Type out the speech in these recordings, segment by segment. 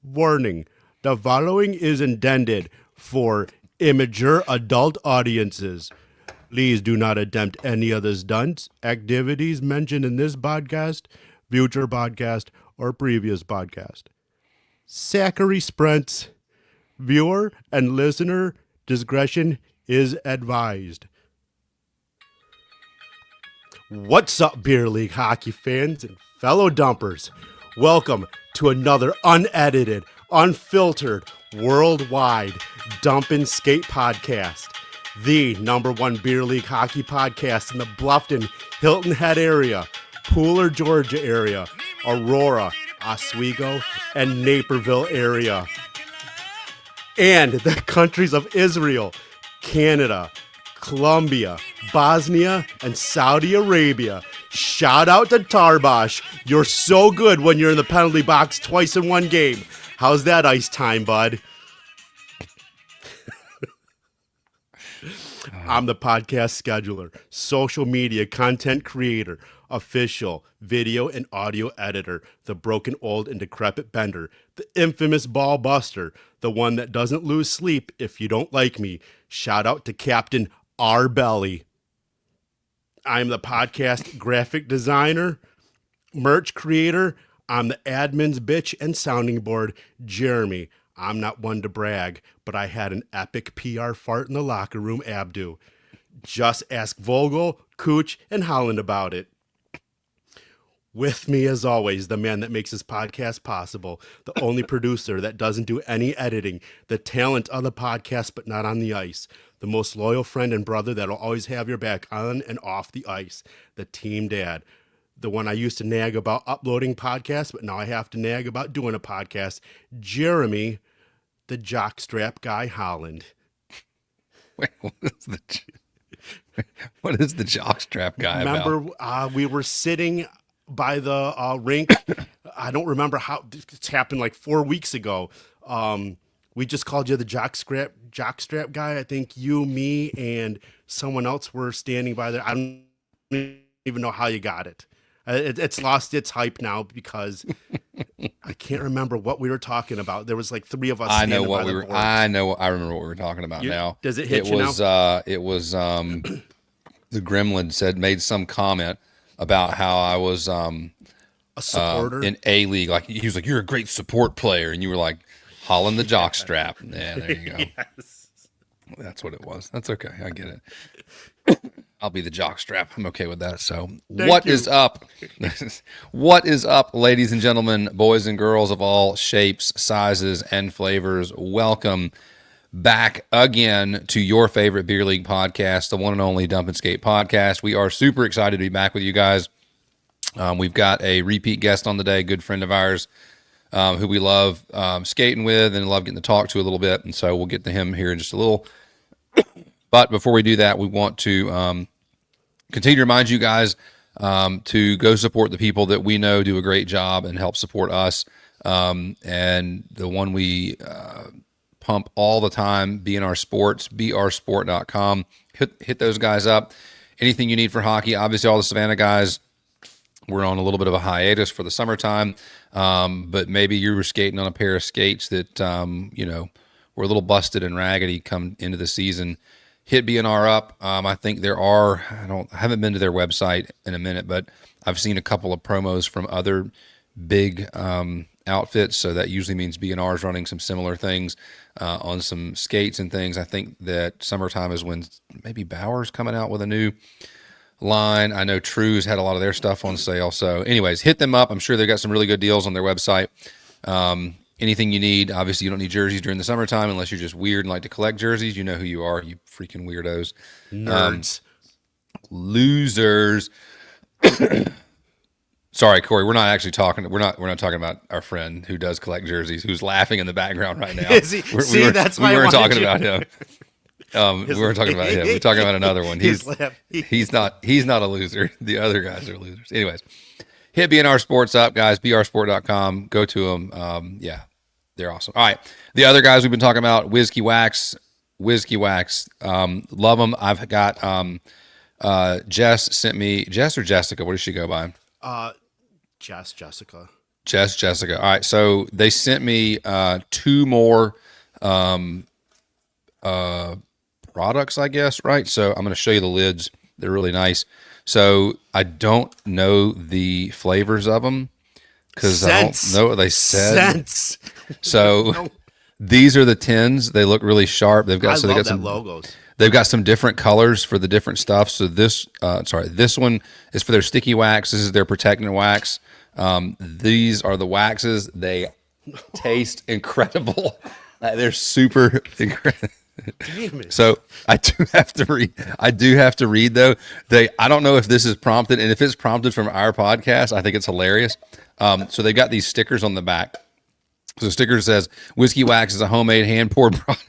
Warning, the following is intended for immature adult audiences. Please do not attempt any of the stunts, activities mentioned in this podcast, future podcast, or previous podcast. Zachary Sprents, viewer and listener discretion is advised. What's up, Beer League hockey fans and fellow dumpers? Welcome to another unedited, unfiltered, worldwide Dump and Skate podcast, the #1 Beer League hockey podcast in the Bluffton, Hilton Head area, Pooler, Georgia area, Aurora, Oswego, and Naperville area, and the countries of Israel, Canada, Colombia, Bosnia, and Saudi Arabia. Shout out to Tarbosh. You're so good when you're in the penalty box twice in one game. How's that ice time, bud? I'm the podcast scheduler, social media content creator, official video and audio editor, the broken, old, and decrepit bender, the infamous ball buster, the one that doesn't lose sleep if you don't like me. Shout out to Captain R. Belly. I'm the podcast graphic designer, merch creator. I'm the admin's bitch and sounding board, Jeremy. I'm not one to brag, but I had an epic PR fart in the locker room, Abdu. Just ask Vogel, Cooch, and Holland about it. With me, as always, the man that makes this podcast possible, the only producer that doesn't do any editing, the talent of the podcast but not on the ice, the most loyal friend and brother that'll always have your back on and off the ice, the team dad, the one I used to nag about uploading podcasts, but now I have to nag about doing a podcast, Jeremy, the jockstrap guy, Holland. Wait, what is the jockstrap guy about? Remember, we were sitting by the rink. I don't remember how it's happened, like 4 weeks ago. We just called you the jockstrap guy. I think you, me, and someone else were standing by there. I don't even know how you got it. It's lost its hype now because I can't remember what we were talking about. There was like three of us. I know what we were. I remember what we were talking about now. Does it hit it you was, now? It was the Gremlin made some comment about how I was A supporter in A League. Like he was like, "You're a great support player," and you were like, "Holland the jockstrap." Yeah, there you go. Yes. That's what it was. That's okay. I get it. I'll be the jockstrap. I'm okay with that. So what is up? What is up, ladies and gentlemen, boys and girls of all shapes, sizes, and flavors? Welcome back again to your favorite Beer League podcast, the one and only Dump and Skate podcast. We are super excited to be back with you guys. We've got a repeat guest on the day, a good friend of ours, who we love skating with and love getting to talk to a little bit. And so we'll get to him here in just a little. But before we do that, we want to continue to remind you guys to go support the people that we know do a great job and help support us. And the one we pump all the time, BNR Sports, brsport.com. Hit those guys up. Anything you need for hockey, obviously all the Savannah guys, we're on a little bit of a hiatus for the summertime, but maybe you were skating on a pair of skates that, were a little busted and raggedy come into the season. Hit BNR up. I think there are, I haven't been to their website in a minute, but I've seen a couple of promos from other big outfits. So that usually means BNR is running some similar things on some skates and things. I think that summertime is when maybe Bauer's coming out with a new line. I know True's had a lot of their stuff on sale. So anyways, hit them up. I'm sure they've got some really good deals on their website. Anything you need. Obviously, you don't need jerseys during the summertime unless you're just weird and like to collect jerseys. You know who you are, you freaking weirdos. Nerds. Losers. Sorry, Cory, we're not actually talking. We're not talking about our friend who does collect jerseys, who's laughing in the background right now. Is he? That's why we weren't I wanted talking about him. We weren't talking about him. We're talking about another one. He's not a loser. The other guys are losers. Anyways, hit BNR Sports up, guys. brsport.com. Go to them. Yeah, they're awesome. All right, the other guys we've been talking about, Whiskey Wax. Love them. I've got Jess sent me. Jess or Jessica? What does she go by? Jessica. Jessica. All right, so they sent me two more products, I guess, right? So I'm going to show you the lids. They're really nice. So I don't know the flavors of them because I don't Sense. know what they said. Sense. So No, these are the tins. They look really sharp. I They love got that some. logos. They've got some different colors for the different stuff. So this one is for their sticky wax. This is their protectant wax. These are the waxes. They taste incredible. They're super incredible. Damn it. So I do have to read. I do have to read though. I don't know if this is prompted, and if it's prompted from our podcast, I think it's hilarious. So they've got these stickers on the back. So the sticker says, "Whiskey Wax is a homemade hand poured product."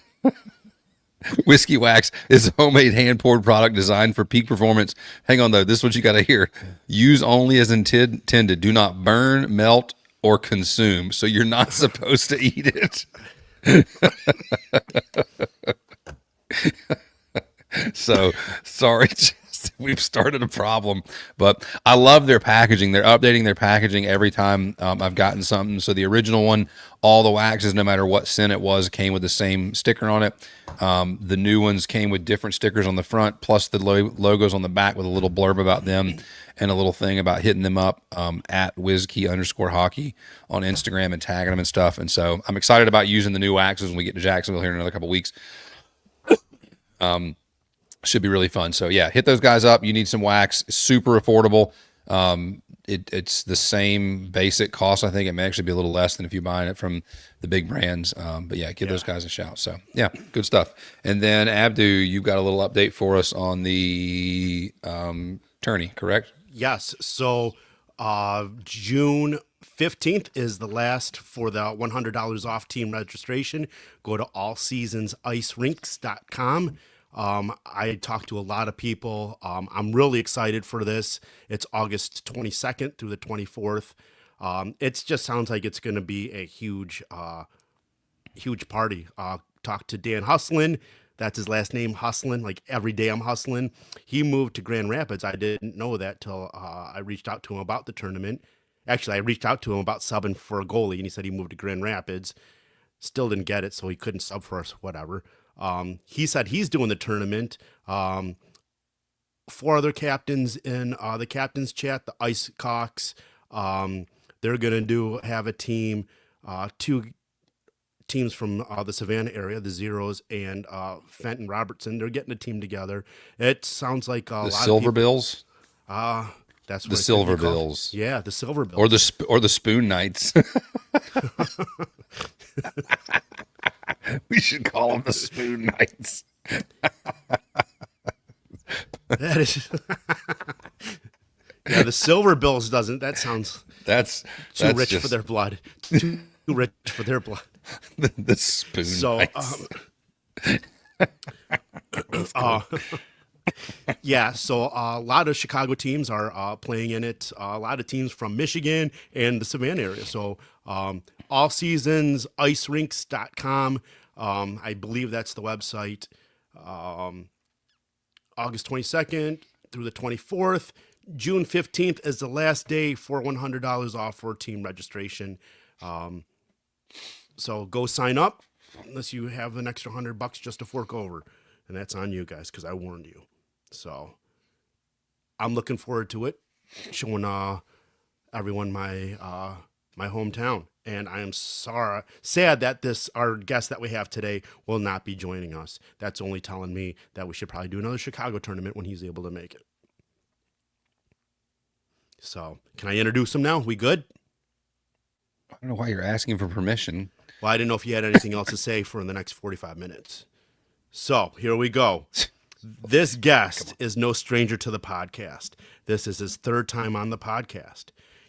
Whiskey Wax is a homemade hand poured product designed for peak performance. Hang on though, this is what you got to hear. Use only as intended. Do not burn, melt, or consume. So you're not supposed to eat it. So sorry, we've started a problem, but I love their packaging. They're updating their packaging every time I've gotten something. So the original one, all the waxes, no matter what scent it was, came with the same sticker on it. The new ones came with different stickers on the front, plus the logos on the back with a little blurb about them and a little thing about hitting them up at @WizKey_hockey on Instagram and tagging them and stuff. And so I'm excited about using the new waxes when we get to Jacksonville here in another couple weeks. Should be really fun. So yeah, hit those guys up. You need some wax, super affordable. It's the same basic cost. I think it may actually be a little less than if you're buying it from the big brands. But yeah, give those guys a shout. So yeah, good stuff. And then Abdu, you've got a little update for us on the tourney, correct? Yes. So June 15th is the last for the $100 off team registration. Go to allseasonsicerinks.com. I talked to a lot of people. I'm really excited for this. It's August 22nd through the 24th. It just sounds like it's going to be a huge party. Talked to Dan Hustlin. That's his last name, Hustlin. Like every day I'm hustling. He moved to Grand Rapids. I didn't know that till I reached out to him about the tournament. Actually, I reached out to him about subbing for a goalie, and he said he moved to Grand Rapids. Still didn't get it, so he couldn't sub for us, whatever. He said he's doing the tournament. Four other captains in the captain's chat, the Ice Cocks. They're going to have a team, two teams from the Savannah area, the Zeros and Fenton Robertson. They're getting a team together. It sounds like a lot Silver of people. Bills? That's The what it could Silver be called. Bills. Yeah, the Silver Bills. Or the Spoon Knights. We should call them the Spoon Knights. That is. Yeah, the Silver Bills doesn't. That sounds That's too rich for their blood. Too rich for their blood. the Spoon So, Knights. yeah, so a lot of Chicago teams are playing in it. A lot of teams from Michigan and the Savannah area. So, all seasons, icerinks.com. I believe that's the website. August 22nd through the 24th. June 15th is the last day for $100 off for team registration. So go sign up unless you have an extra $100 just to fork over. And that's on you guys because I warned you. So I'm looking forward to it, showing everyone my my hometown. And I am sad that our guest that we have today will not be joining us. That's only telling me that we should probably do another Chicago tournament when he's able to make it. So can I introduce him now? We good? I don't know why you're asking for permission. Well, I didn't know if you had anything else to say for the next 45 minutes. So here we go. This guest is no stranger to the podcast. This is his third time on the podcast.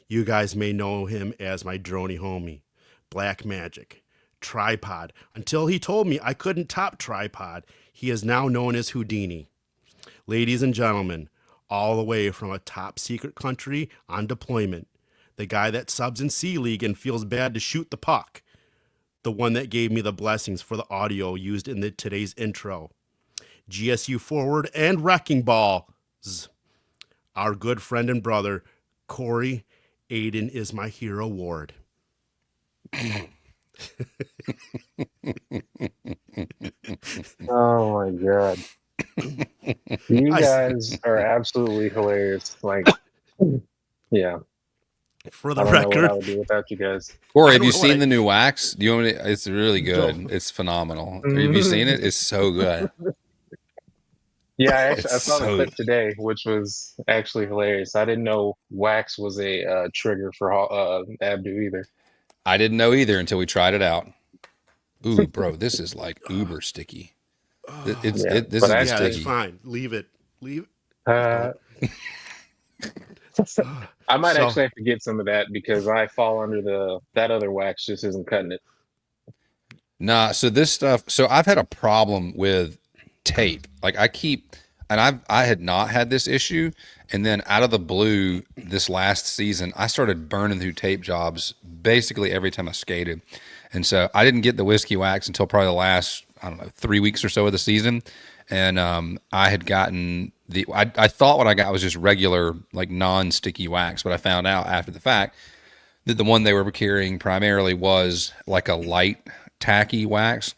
You guys may know him as my droney homie, Black Magic, Tripod. Until he told me I couldn't top Tripod, he is now known as Houdini. Ladies and gentlemen, all the way from a top secret country on deployment, the guy that subs in C League and feels bad to shoot the puck, the one that gave me the blessings for the audio used in today's intro, GSU forward and wrecking balls, our good friend and brother, Cory, Aiden is my hero ward. Oh my god. You I, guys are absolutely hilarious. Like, yeah, for I the don't know what I record, would do without you guys. Corey, I have you don't know what seen I the new wax? Do you want me to, it's really don't. good. It's phenomenal. Have you seen it? It's so good. Yeah, It's I saw the so clip today, which was actually hilarious. I didn't know wax was a trigger for Abdu either. I didn't know either until we tried it out. Ooh, bro, this is like uber sticky. Yeah, This but is the Yeah, that's actually, sticky. fine. Leave it. Leave it. uh, Don't. I might So, actually have to get some of that because I fall under the that other wax just isn't cutting it. Nah, so this stuff, so I've had a problem with tape. Like I keep and I had not had this issue, and then out of the blue this last season, I started burning through tape jobs basically every time I skated. And so I didn't get the whiskey wax until probably the last, I don't know, 3 weeks or so of the season. And I had gotten I thought what I got was just regular, like non-sticky wax, but I found out after the fact that the one they were carrying primarily was like a light tacky wax,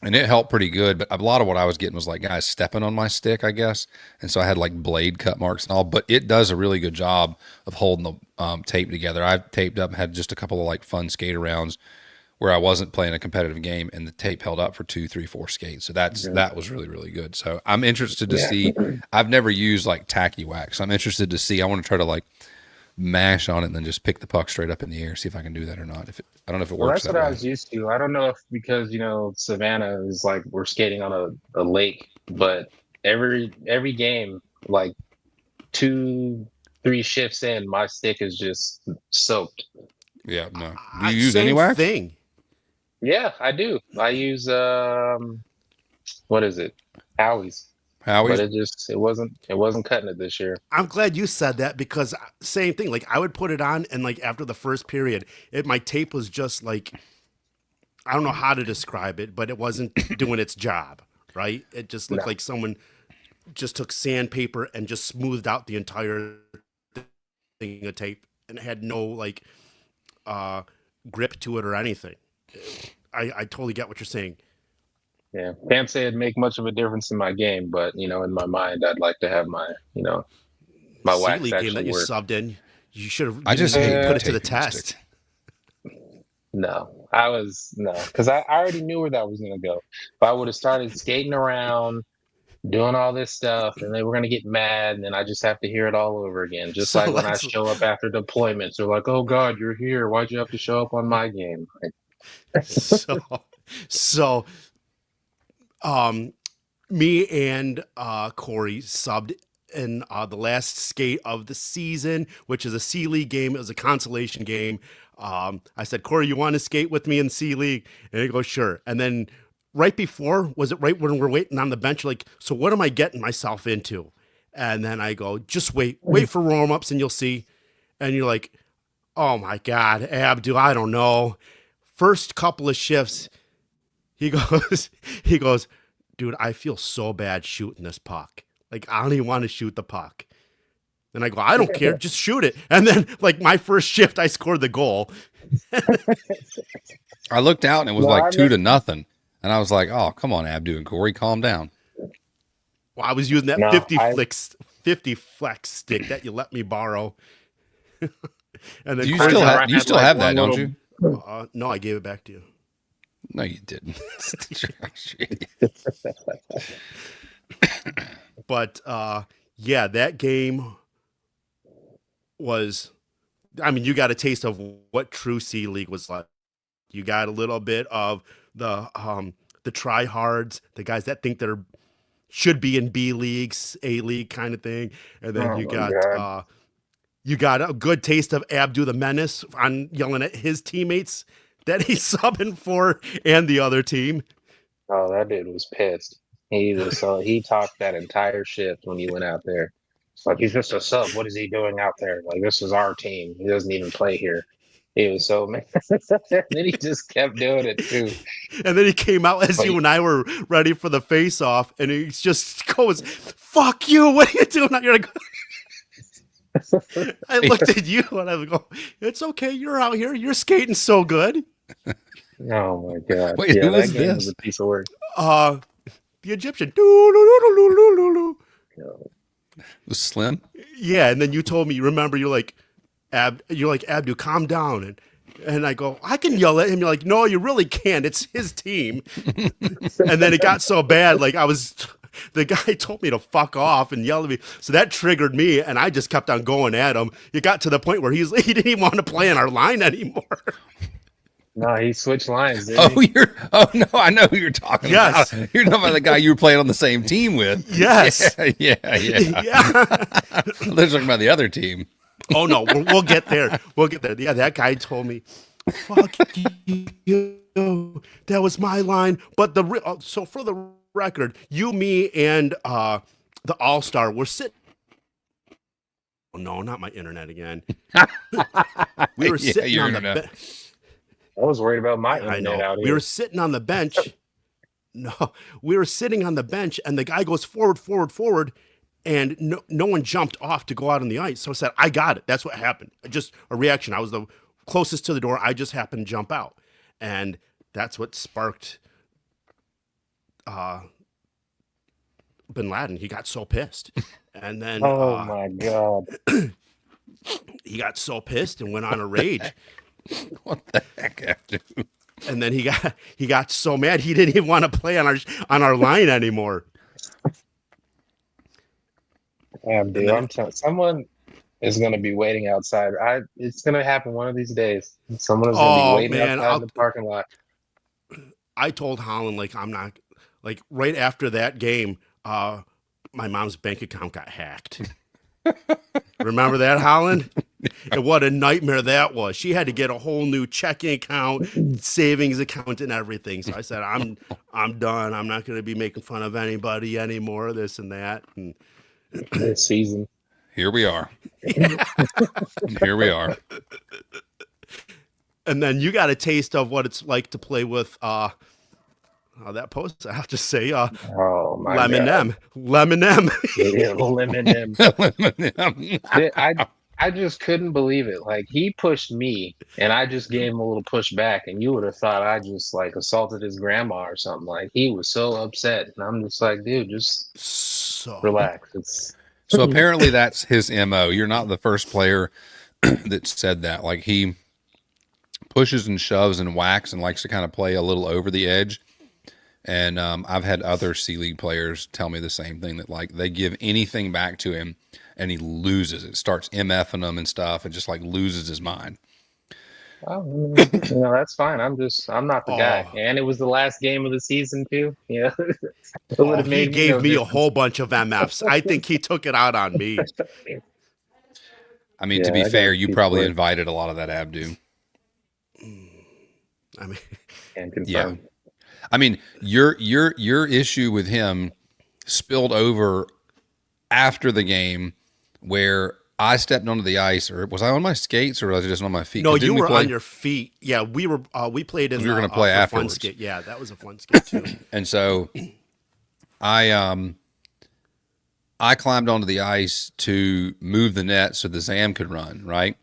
and it helped pretty good. But a lot of what I was getting was like guys stepping on my stick, I guess, and so I had like blade cut marks and all. But it does a really good job of holding the tape together. I've taped up and had just a couple of like fun skate arounds where I wasn't playing a competitive game, and the tape held up for 2, 3, 4 skates. So Yeah. that was really really good. So I'm interested to Yeah. see. I've never used like tacky wax. I'm interested to see. I want to try to like mash on it and then just pick the puck straight up in the air, see if I can do that or not. If it, I don't know if it Well, works that's that what I way. was used to. I don't know if because Savannah is like we're skating on a lake, but every game, like two, three shifts in, my stick is just soaked. Yeah, no. Do you use any same wax? thing. Yeah, I do. I use what is it? Howie's. But Howie's? it wasn't cutting it this year. I'm glad you said that because same thing. Like I would put it on, and like after the first period, my tape was just like I don't know how to describe it, but it wasn't doing its job. Right? It just looked No. like someone just took sandpaper and just smoothed out the entire thing of tape, and it had no like uh, grip to it or anything. I totally get what you're saying. Yeah. Can't say it'd make much of a difference in my game, but in my mind I'd like to have my C wax League game that actually you work. subbed in, you should have I just been hate put Uh, it to the taping my test. stick. No, no, because I already knew where that was gonna go. If I would have started skating around, doing all this stuff, and they were gonna get mad, and then I just have to hear it all over again. Just So like when I let's show up after deployments, they're like, "Oh God, you're here. Why'd you have to show up on my game?" so so um me and Cory subbed in the last skate of the season, which is a C League game. It was a consolation game. I said, Cory, you want to skate with me in C League? And he goes, sure. And then right before, was it right when we're waiting on the bench? Like, so what am I getting myself into? And then I go, just wait for warm ups and you'll see. And you're like, oh my God, Abdu, I don't know. First couple of shifts, he goes, he goes, dude, I feel so bad shooting this puck. Like, I don't even want to shoot the puck. And I go, I don't care, just shoot it. And then, like, my first shift, I scored the goal. I looked out and it was No, like I two remember. to nothing. And I was like, oh, come on, Abdu and Corey, calm down. Well, I was using that No, 50 flex stick that you let me borrow. And then Do you I Corey's still like, have never do you had still like have that, one don't little. you? no, I gave it back to you. No, you didn't. But yeah, that game was, I mean, you got a taste of what true C League was like. You got a little bit of the tryhards, the guys that think they're should be in B leagues, A league kind of thing, and then Oh my God. you got a good taste of Abdu the Menace on yelling at his teammates that he's subbing for and the other team. Oh, that dude was pissed. He talked that entire shift when he went out there. It's like he's just a sub. What is he doing out there? Like this is our team. He doesn't even play here. He was so mad. And then he just kept doing it too. And then he came out as But you and I were ready for the face off, and he just goes, "Fuck you! What are you doing?" You're like, I looked at you and I would go, "It's okay. You're out here. You're skating so good." Oh my god. Wait, Yeah, who that was game was this? a piece of work. Uh, the Egyptian. Doo-doo-doo-doo-doo-doo-doo. It was Slim? Yeah, and then you told me, you remember, you're like, Abdu, calm down. And I go, I can yell at him. You're like, no, you really can't. It's his team. And then it got so bad, like the guy told me to fuck off and yell at me. So that triggered me, and I just kept on going at him. It got to the point where he didn't even want to play in our line anymore. No, he swithed lines, didn't Oh, no, I know who you're talking Yes. about. You're talking about the guy you were playing on the same team with. Yes. Yeah. Yeah. They're talking about the other team. Oh no, we'll get there. We'll get there. Yeah, that guy told me, "Fuck you." That was my line. But so for the record, you, me, and the All-Star were sitting. Oh no, not my internet again. We were Yeah, sitting your on the internet. bench. I was worried about my I internet know. out We here. were sitting on the bench. No, we were sitting on the bench, and the guy goes forward, and no one jumped off to go out on the ice. So I said, I got it. That's what happened. Just a reaction. I was the closest to the door. I just happened to jump out. And that's what sparked Bin Laden. He got so pissed. And then Oh my god. he got so pissed and went on a rage. What the heck, Abdu? And then he got so mad he didn't even want to play on our line anymore. Damn, dude, I'm telling someone is gonna be waiting outside. It's gonna happen one of these days. Someone is gonna be Oh waiting man, outside the parking lot. I told Holland, like, I'm not, like, right after that game, my mom's bank account got hacked. Remember that, Holland? And what a nightmare that was. She had to get a whole new checking account, savings account, and everything. So I said, I'm done. I'm not going to be making fun of anybody anymore, this and that. And This season. Here we are. Here we are. And then you got a taste of what it's like to play with that post. I'll just say Oh my Lemon god. M. Lemon M. Yeah, lemon him. I just couldn't believe it. Like he pushed me and I just gave him a little push back and you would have thought I just like assaulted his grandma or something. Like he was so upset. And I'm just like, dude, just So relax. It's So apparently that's his MO. You're not the first player that said that. Like he pushes and shoves and whacks and likes to kind of play a little over the edge. And I've had other C League players tell me the same thing, that like they give anything back to him and he loses it, starts MFing them and stuff, and just like loses his mind. well, that's fine. I'm not the guy. Oh. And it was the last game of the season too. Yeah. It would have he made gave no me a difference. whole bunch of MFs. I think he took it out on me. I mean, Yeah, to be I got fair, a you piece probably of it. invited a lot of that, Abdu. I mean, And confirm. Yeah. I mean, your issue with him spilled over after the game, where I stepped onto the ice, or was I on my skates, or was I just on my feet? no, 'Cause you didn't we were play- on your feet. Yeah, we played in. We were gonna play for fun afterwards. skate. Yeah, that was a fun skate too. And so I climbed onto the ice to move the net so the Zam could run, right?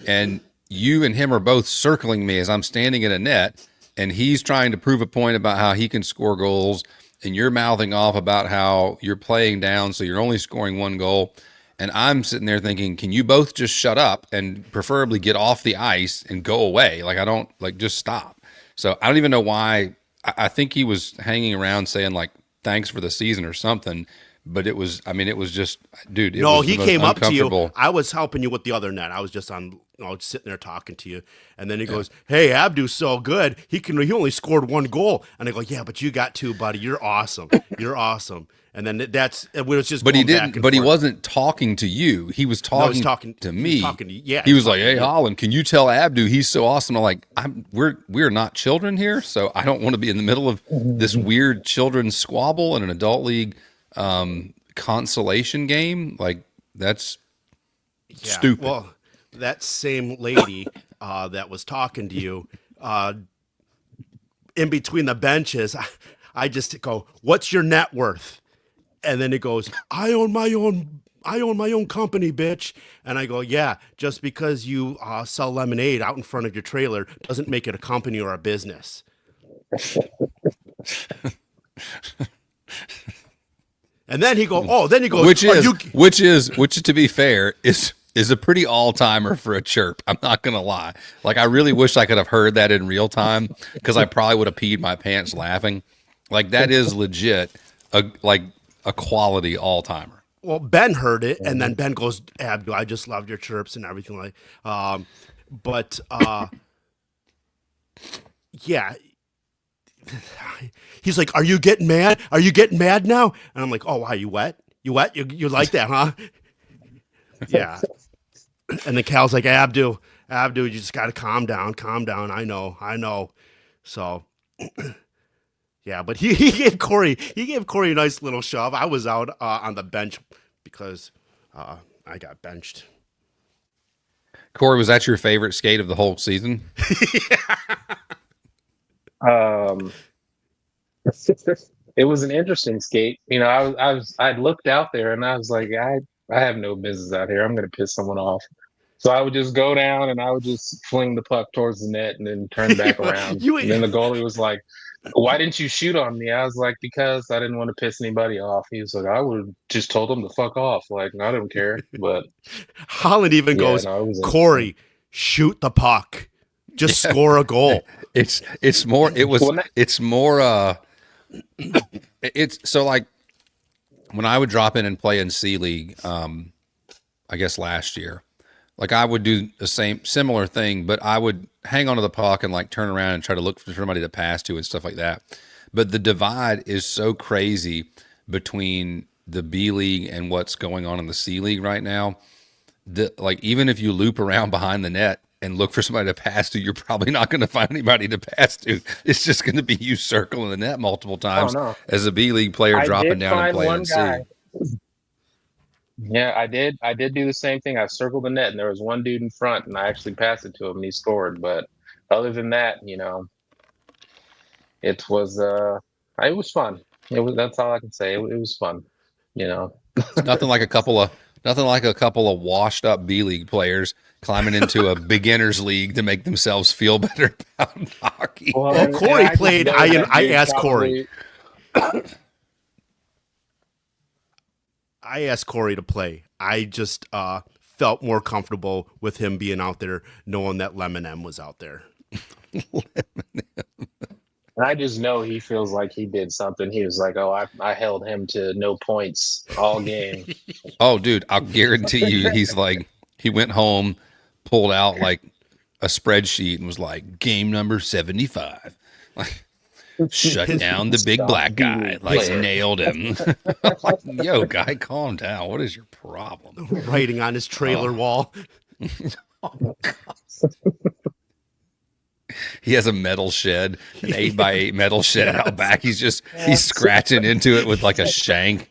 And you and him are both circling me as I'm standing in a net, and he's trying to prove a point about how he can score goals, and you're mouthing off about how you're playing down, so you're only scoring one goal. And I'm sitting there thinking, can you both just shut up and preferably get off the ice and go away? Like, I don't, like, just stop. So I don't even know why. I think he was hanging around saying, like, thanks for the season or something. But it was, I mean, it was just, dude. It No, was the he most came up to you. uncomfortable- I was helping you with the other net. I was just on, sitting there talking to you, and then he goes, "Hey, Abdu's so good. He only scored one goal." And I go, "Yeah, but you got two, buddy. You're awesome. You're awesome." And then it was just. But he going back didn't. and But he forth. wasn't talking to you. He was No, talking, he's talking to he was me. talking to you. Yeah, he was like, talking "Hey, to you. Holland, can you tell Abdu he's so awesome?" I'm like, we're not children here, so I don't want to be in the middle of this weird children's squabble in an adult league consolation game. Like, that's Yeah, stupid. Well, that same lady that was talking to you, in between the benches, I just go, "What's your net worth?" And then it goes, "I own my own I own my own company, bitch. And I go, yeah, just because you sell lemonade out in front of your trailer doesn't make it a company or a business. And then he go, then he goes, which to be fair is a pretty all timer for a chirp. I'm not gonna lie. Like I really wish I could have heard that in real time because I probably would have peed my pants laughing. Like that is legit a quality all timer. well, Ben heard it, and then Ben goes, Abdul, I just loved your chirps and everything like. But yeah, he's like, "Are you getting mad? Are you getting mad now?" And I'm like, "Oh, why? You wet? You wet? You like that, huh?" Yeah. And then Cal's like, Abdul, you just got to calm down, calm down. I know. So yeah, but he gave Cory a nice little shove. I was out on the bench because I got benched. Cory, was that your favorite skate of the whole season? Um, it was an interesting skate. You know, I looked out there and I was like, I have no business out here. I'm going to piss someone off. So I would just go down and I would just fling the puck towards the net and then turn back around. You And then the goalie was like, "Why didn't you shoot on me?" I was like, "Because I didn't want to piss anybody off." He was like, "I would have just told him to fuck off. Like, I don't care." But Holland even yeah, goes, no, it was interesting. Cory, shoot the puck, just score a goal. It's more it was Well, that- it's more it's so like when I would drop in and play in C League, I guess last year, like I would do the similar thing, but I would hang onto the puck and like turn around and try to look for somebody to pass to and stuff like that. But the divide is so crazy between the B League and what's going on in the C League right now that like even if you loop around behind the net and look for somebody to pass to, you're probably not going to find anybody to pass to. It's just going to be you circling the net multiple Oh times no, as a B League player I dropping did down and find playing one in guy. C. Yeah, I did. I did do the same thing. I circled the net, and there was one dude in front, and I actually passed it to him, and he scored. But other than that, it was it was fun. It was. That's all I can say. It was fun. You know. It's nothing like a couple of washed up B League players climbing into a beginners league to make themselves feel better about hockey. Well, Well, and Cory I just played. know that I dude asked Cory. probably. I asked Cory to play. I just felt more comfortable with him being out there, knowing that Lemon M was out there. I just know he feels like he did something. He was like, "Oh, I held him to no points all game." Oh, dude, I'll guarantee you he's like, he went home, pulled out like a spreadsheet and was like, game number 75. Like, shut down the big Stop black guy. being Like, player. nailed him. Like, yo, guy, calm down. What is your problem? Writing on his trailer wall. He has a metal shed, an 8x8 metal shed out back. He's scratching into it with like a shank.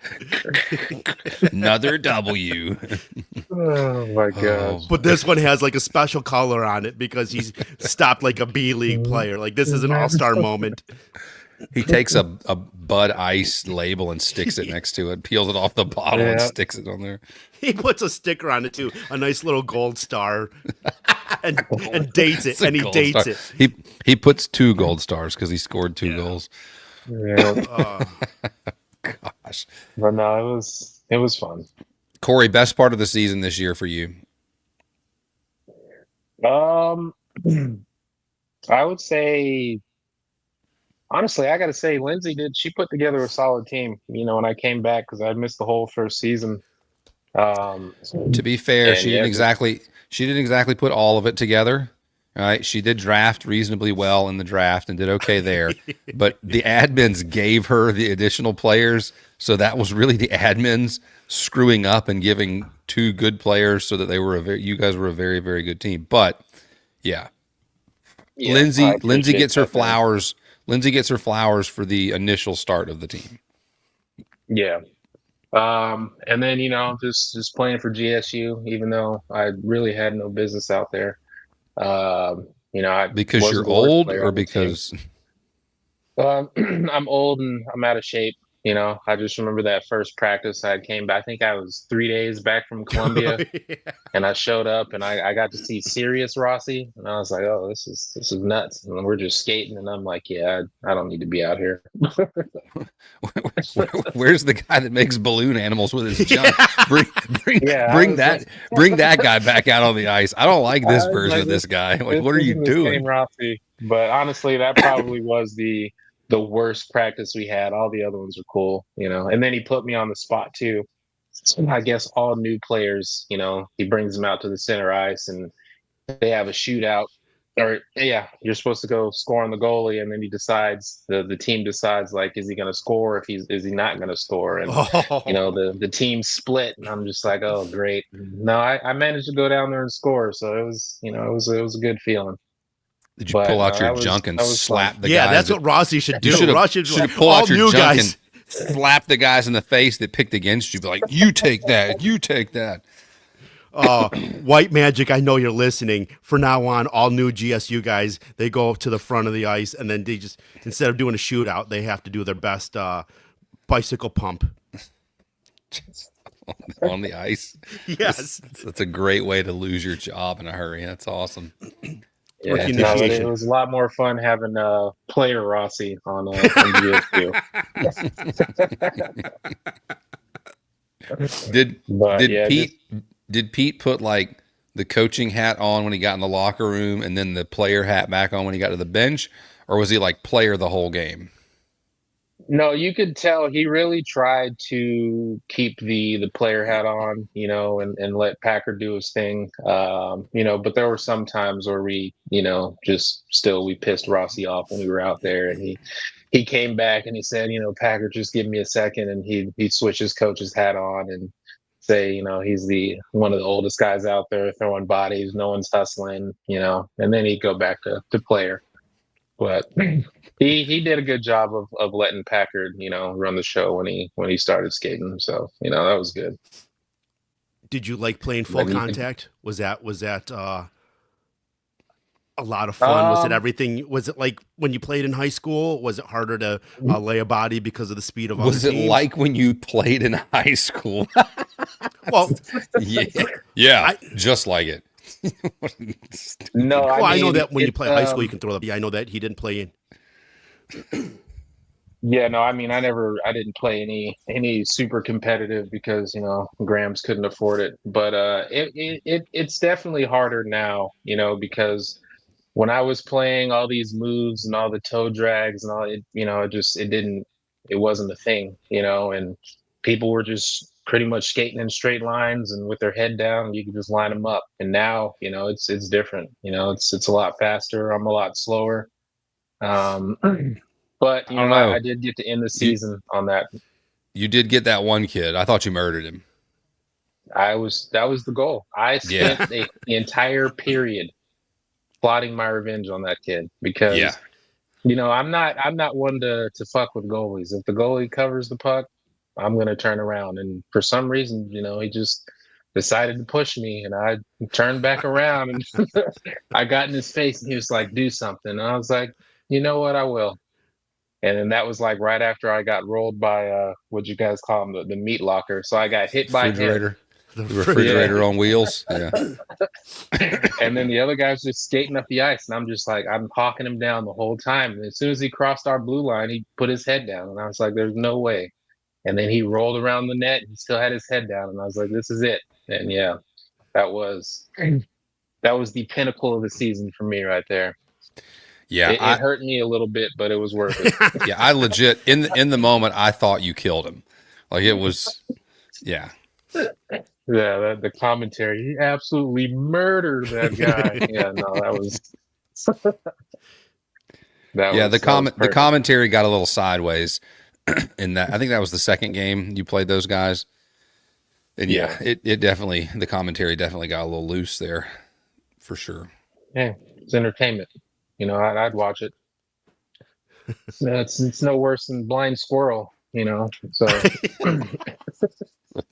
Another W. Oh my gosh. But this one has like a special color on it because he's stopped like a B League player. Like this is an all-star moment. He takes a Bud Ice label and sticks it next to it, peels it off the bottle and Yeah. sticks it on there. He puts a sticker on it too, a nice little gold star, and dates it, It's a and he gold dates star. it. He puts 2 gold stars because he scored 2 goals. Yeah. Gosh, But no, it was fun. Cory, best part of the season this year for you? Um, I would say honestly, I got to say, she put together a solid team. When I came back because I missed the whole first season. To be fair, And yeah, she didn't exactly put all of it together. All right, she did draft reasonably well in the draft and did okay there, but the admins gave her the additional players, so that was really the admins screwing up and giving 2 good players so that you guys were a very, very good team. But yeah, yeah, I Lindsay appreciate gets her that, man. flowers. Lindsay gets her flowers for the initial start of the team. Yeah. And then just playing for GSU, even though I really had no business out there. I Because wasn't you're the worst old player or on the team. because I'm old and I'm out of shape. You know, I just remember that first practice I came back. I think I was 3 days back from Columbia, and I showed up and I got to see Sirius Rossi, and I was like, oh, this is nuts. And we're just skating, and I'm like, yeah, I don't need to be out here. Where's the guy that makes balloon animals with his junk? Bring, bring, Yeah, I bring was like, that, bring that guy back out on the ice. I don't like I this was version like, of this guy. Like, this what are you isn't the same doing? Rossi. But honestly, that probably was the worst practice we had. All the other ones were cool, you know. And then he put me on the spot too. So I guess all new players, you know, he brings them out to the center ice and they have a shootout. Or yeah, you're supposed to go score on the goalie, and then he decides the team decides like, is he going to score? If he's is he not going to score? And you know Oh, the team split, and I'm just like, oh great. No, I managed to go down there and score, so it was it was a good feeling. Did you But pull out no, your that was junk and that was fun. slap the yeah, guys that's that what Rossi should you do. should have Rossi should should like, have pulled all out your new junk guys. and slap the guys in the face that picked against you? Be like, you take that, you take that. White Magic, I know you're listening. For now on, all new GSU guys, they go to the front of the ice, and then they just, instead of doing a shootout, they have to do their best bicycle pump. On the ice. Yes. That's a great way to lose your job in a hurry. That's awesome. Yeah, Rookie no, but it initiation. was a lot more fun having player Rossi on GSU. Did But did yeah, just Pete put like the coaching hat on when he got in the locker room and then the player hat back on when he got to the bench, or was he like player the whole game? no, you could tell he really tried to keep the player hat on, you know, and let Packer do his thing. You know, but there were some times where we, you know, just still we pissed Rossi off when we were out there, and he came back and he said, you know, Packer, just give me a second, and he'd switch his coach's hat on and say, you know, he's the one of the oldest guys out there throwing bodies, no one's hustling, you know, and then he'd go back to player. But he did a good job of letting Packard, you know, run the show when he started skating. So, you know, that was good. Did you like playing full But contact? Was that a lot of fun? Was it um everything? Was it like when you played in high school? Was it harder to lay a body because of the speed of other Was it teams? like when you played in high school? Well, Yeah, yeah, I just like it. no, Stupid. I well, I know mean that when you it's play high school, you can throw the. I know that he didn't play in. yeah, no, I mean I didn't play any super competitive because, you know, Grams couldn't afford it. But it's definitely harder now, you know, because when I was playing all these moves and all the toe drags and all it, you know, it wasn't a thing, you know, and people were just pretty much skating in straight lines and with their head down, you could just line them up. And now, you know, it's different, you know, it's a lot faster. I'm a lot slower. Um, but I you don't know, I know. did get to end the You season on that. you did get that one kid. I thought you murdered him. That was the goal. I Yeah, spent the entire period plotting my revenge on that kid yeah. because you know, I'm not one to fuck with goalies. If the goalie covers the puck, I'm gonna turn around. And for some reason, you know, he just decided to push me, and I turned back around, and I got in his face, and he was like, "Do something." And I was like, "You know what? I will." And then that was like right after I got rolled by what you guys call him, the meat locker. So I got hit by him. Refrigerator, The the Yeah. refrigerator on wheels. Yeah. And then the other guy's just skating up the ice, and I'm just like, I'm hawking him down the whole time. And as soon as he crossed our blue line, he put his head down, and I was like, "There's no way." And then he rolled around the net, and he still had his head down, and I was like, "This is it." And yeah, that was that was the pinnacle of the season for me right there. Yeah, It hurt me a little bit, but it was worth it. I legit in the moment I thought you killed him. Like it was yeah. Yeah, the commentary, he absolutely murdered that guy. Yeah, no, that was Yeah, that was the perfect. commentary got a little sideways in that. I think that was the second game you played those guys. And Yeah, yeah, it definitely the commentary definitely got a little loose there for sure. yeah, it's entertainment. You know, I'd watch it. It's no worse than Blind Squirrel. You know, so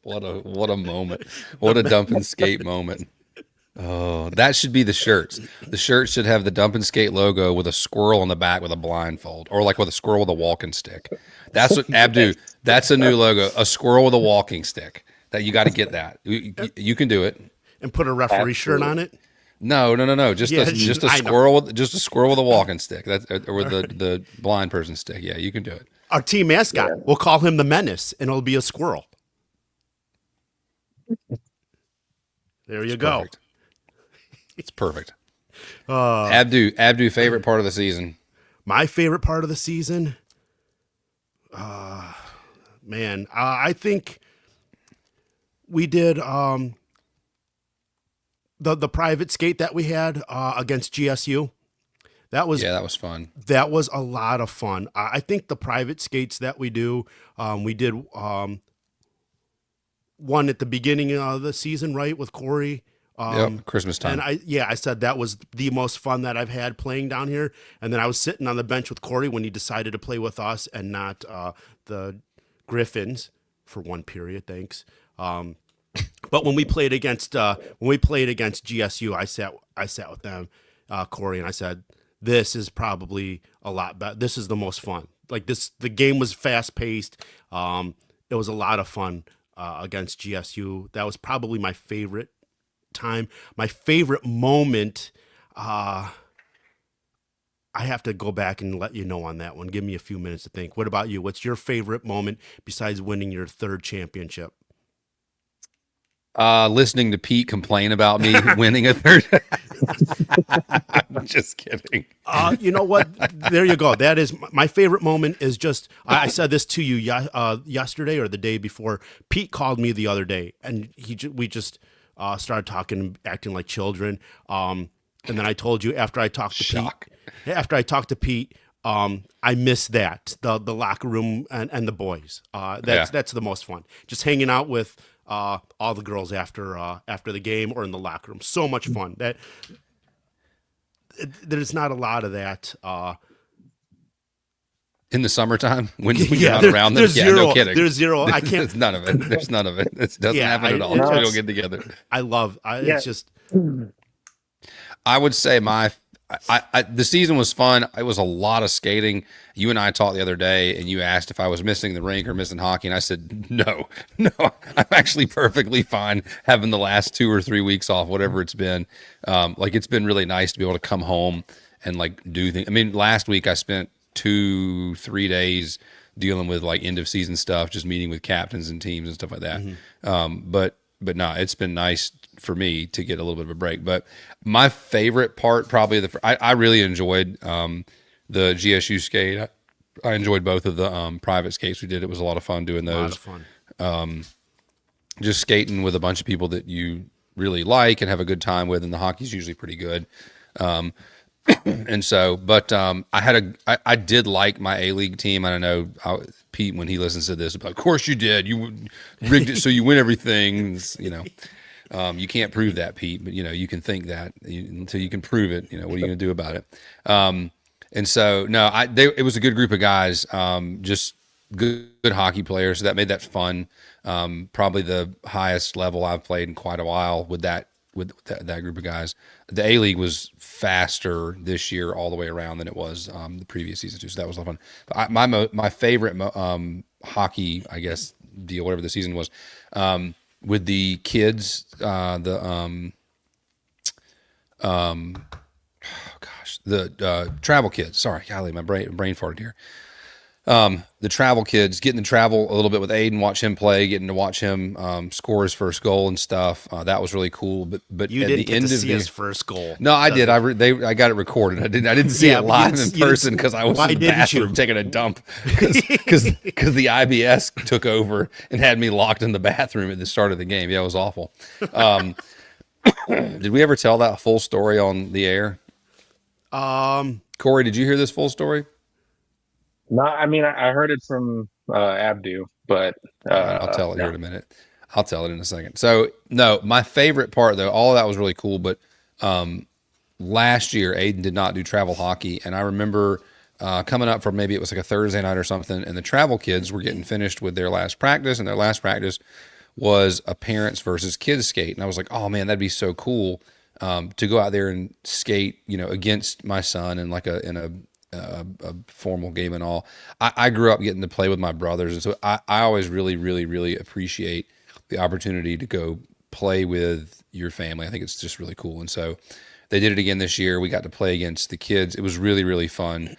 What a moment. the What a dump and skate moment. Oh, that should be the shirts. The shirt should have the Dump and Skate logo with a squirrel on the back with a blindfold, or like with a squirrel with a walking stick. That's what Abdu. That's a new logo. A squirrel with a walking stick. That you got to get that. You can do it. And put a referee shirt on Absolutely. it. No, no, no, no. Just Yeah, just a I know. squirrel with just a squirrel with a walking stick. That's or with the blind person stick. Yeah, you can do it. Our team mascot. Yeah. We'll call him the Menace, and it'll be a squirrel. There you go. Perfect. It's perfect. Abdu, favorite part of the season. My favorite part of the season, man, I think we did the private skate that we had against GSU. That was Yeah, that was fun. that was a lot of fun. I think the private skates that we do, we did one at the beginning of the season, right, with Cory. Yep, Christmas time. And I said that was the most fun that I've had playing down here. And then I was sitting on the bench with Cory when he decided to play with us and not the Griffins for one period. Thanks. But when we played against GSU, I sat with them, Cory, and I said, "This is probably a lot better. This is the most fun. Like this, the game was fast paced. It was a lot of fun against GSU. That was probably my favorite time. My favorite moment. I have to go back and let you know on that one. Give me a few minutes to think. What about you? What's your favorite moment besides winning your third championship? Listening to Pete complain about me winning a third. I'm just kidding. You know what? There you go. That is my favorite moment. Is just I said this to you yesterday or the day before. Pete called me the other day, and we just started talking, acting like children. And then I told you after I talked to Shock. Pete. After I talked to Pete, I miss that the locker room and the boys. That's the most fun. Just hanging out with all the girls after the game or in the locker room. So much fun. There's not a lot of that. In the summertime when you're Yeah, not around them. there's Yeah, zero. no kidding. There's zero. I There's can't. none of it. There's none of it. It doesn't Yeah, happen at all. No, We it's- don't get together. I love. Yeah. It's just. I would say the season was fun. It was a lot of skating. You and I talked the other day, and you asked if I was missing the rink or missing hockey, and I said no. I'm actually perfectly fine having the last 2 or 3 weeks off, whatever it's been. Like it's been really nice to be able to come home and like do things. I mean, last week I spent 2-3 days dealing with like end of season stuff, just meeting with captains and teams and stuff like that. But no, it's been nice for me to get a little bit of a break. But my favorite part, probably I really enjoyed the GSU skate. I enjoyed both of the private skates we did. It was a lot of fun doing A lot those. of fun. Just skating with a bunch of people that you really like and have a good time with, and the hockey's usually pretty good. And so, but I did like my A-League team. I don't know, Pete, when he listens to this, of course you did. You rigged it so you win everything. You can't prove that, Pete, but you can think that until you can prove it. What are you going to do about it? And so, no, it was a good group of guys, just good hockey players. So that made that fun. Probably the highest level I've played in quite a while with that group of guys. The A-League was faster this year all the way around than it was the previous season too. So that was a lot of fun. But my favorite hockey, I guess, deal, whatever the season was, with the kids, the travel kids. Sorry, golly, my brain farted here. The travel kids, getting to travel a little bit with Aiden, watch him play, getting to watch him score his first goal and stuff. That was really cool. But You at didn't the get end to of see the his first goal. no, I did. I got it recorded. I didn't see Yeah, it but live you in didn't- you didn't- person because I was why in the didn't bathroom you? taking a dump because the IBS took over and had me locked in the bathroom at the start of the game. Yeah, it was awful. Did we ever tell that full story on the air? Cory, did you hear this full story? No, I mean I heard it from Abdu, but I'll tell it no. here in a minute. I'll tell it in a second. So, no, my favorite part, though, all of that was really cool. But last year, Aiden did not do travel hockey. And I remember coming up for maybe it was like a Thursday night or something, and the travel kids were getting finished with their last practice. And their last practice was a parents versus kids skate. And I was like, oh, man, that'd be so cool. to go out there and skate, against my son in like a formal game and all. I grew up getting to play with my brothers, and so I always really, really, really appreciate the opportunity to go play with your family. I think it's just really cool. And so they did it again this year. We got to play against the kids. It was really, really fun,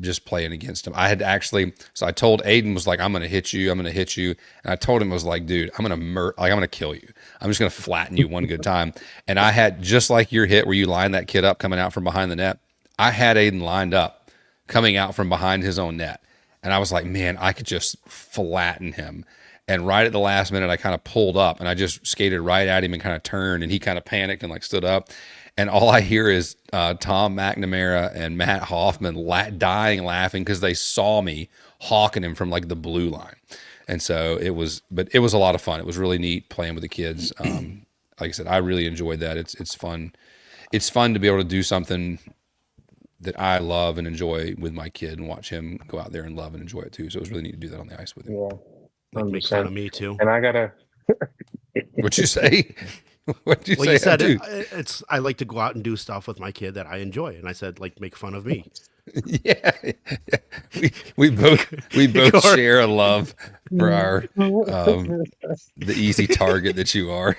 just playing against them. I had actually, so I told Aiden, was like, I'm going to hit you. I'm going to hit you. And I told him, I was like, dude, I'm going to kill you. I'm just going to flatten you one good time. And I had, just like your hit where you lined that kid up coming out from behind the net, I had Aiden lined up coming out from behind his own net. And I was like, man, I could just flatten him. And right at the last minute, I kind of pulled up and I just skated right at him and kind of turned, and he kind of panicked and like stood up. And all I hear is Tom McNamara and Matt Hoffman dying laughing because they saw me hawking him from like the blue line. And so it was a lot of fun. It was really neat playing with the kids. Like I said, I really enjoyed that. It's fun. It's fun to be able to do something that I love and enjoy with my kid and watch him go out there and love and enjoy it too. So it was really neat to do that on the ice with him. Yeah, Like make fun of me too. and I gotta. What'd you say? What'd you Well, say? you said I do? I like to go out and do stuff with my kid that I enjoy, and I said like make fun of me. Yeah. We both share a love for our the easy target that you are.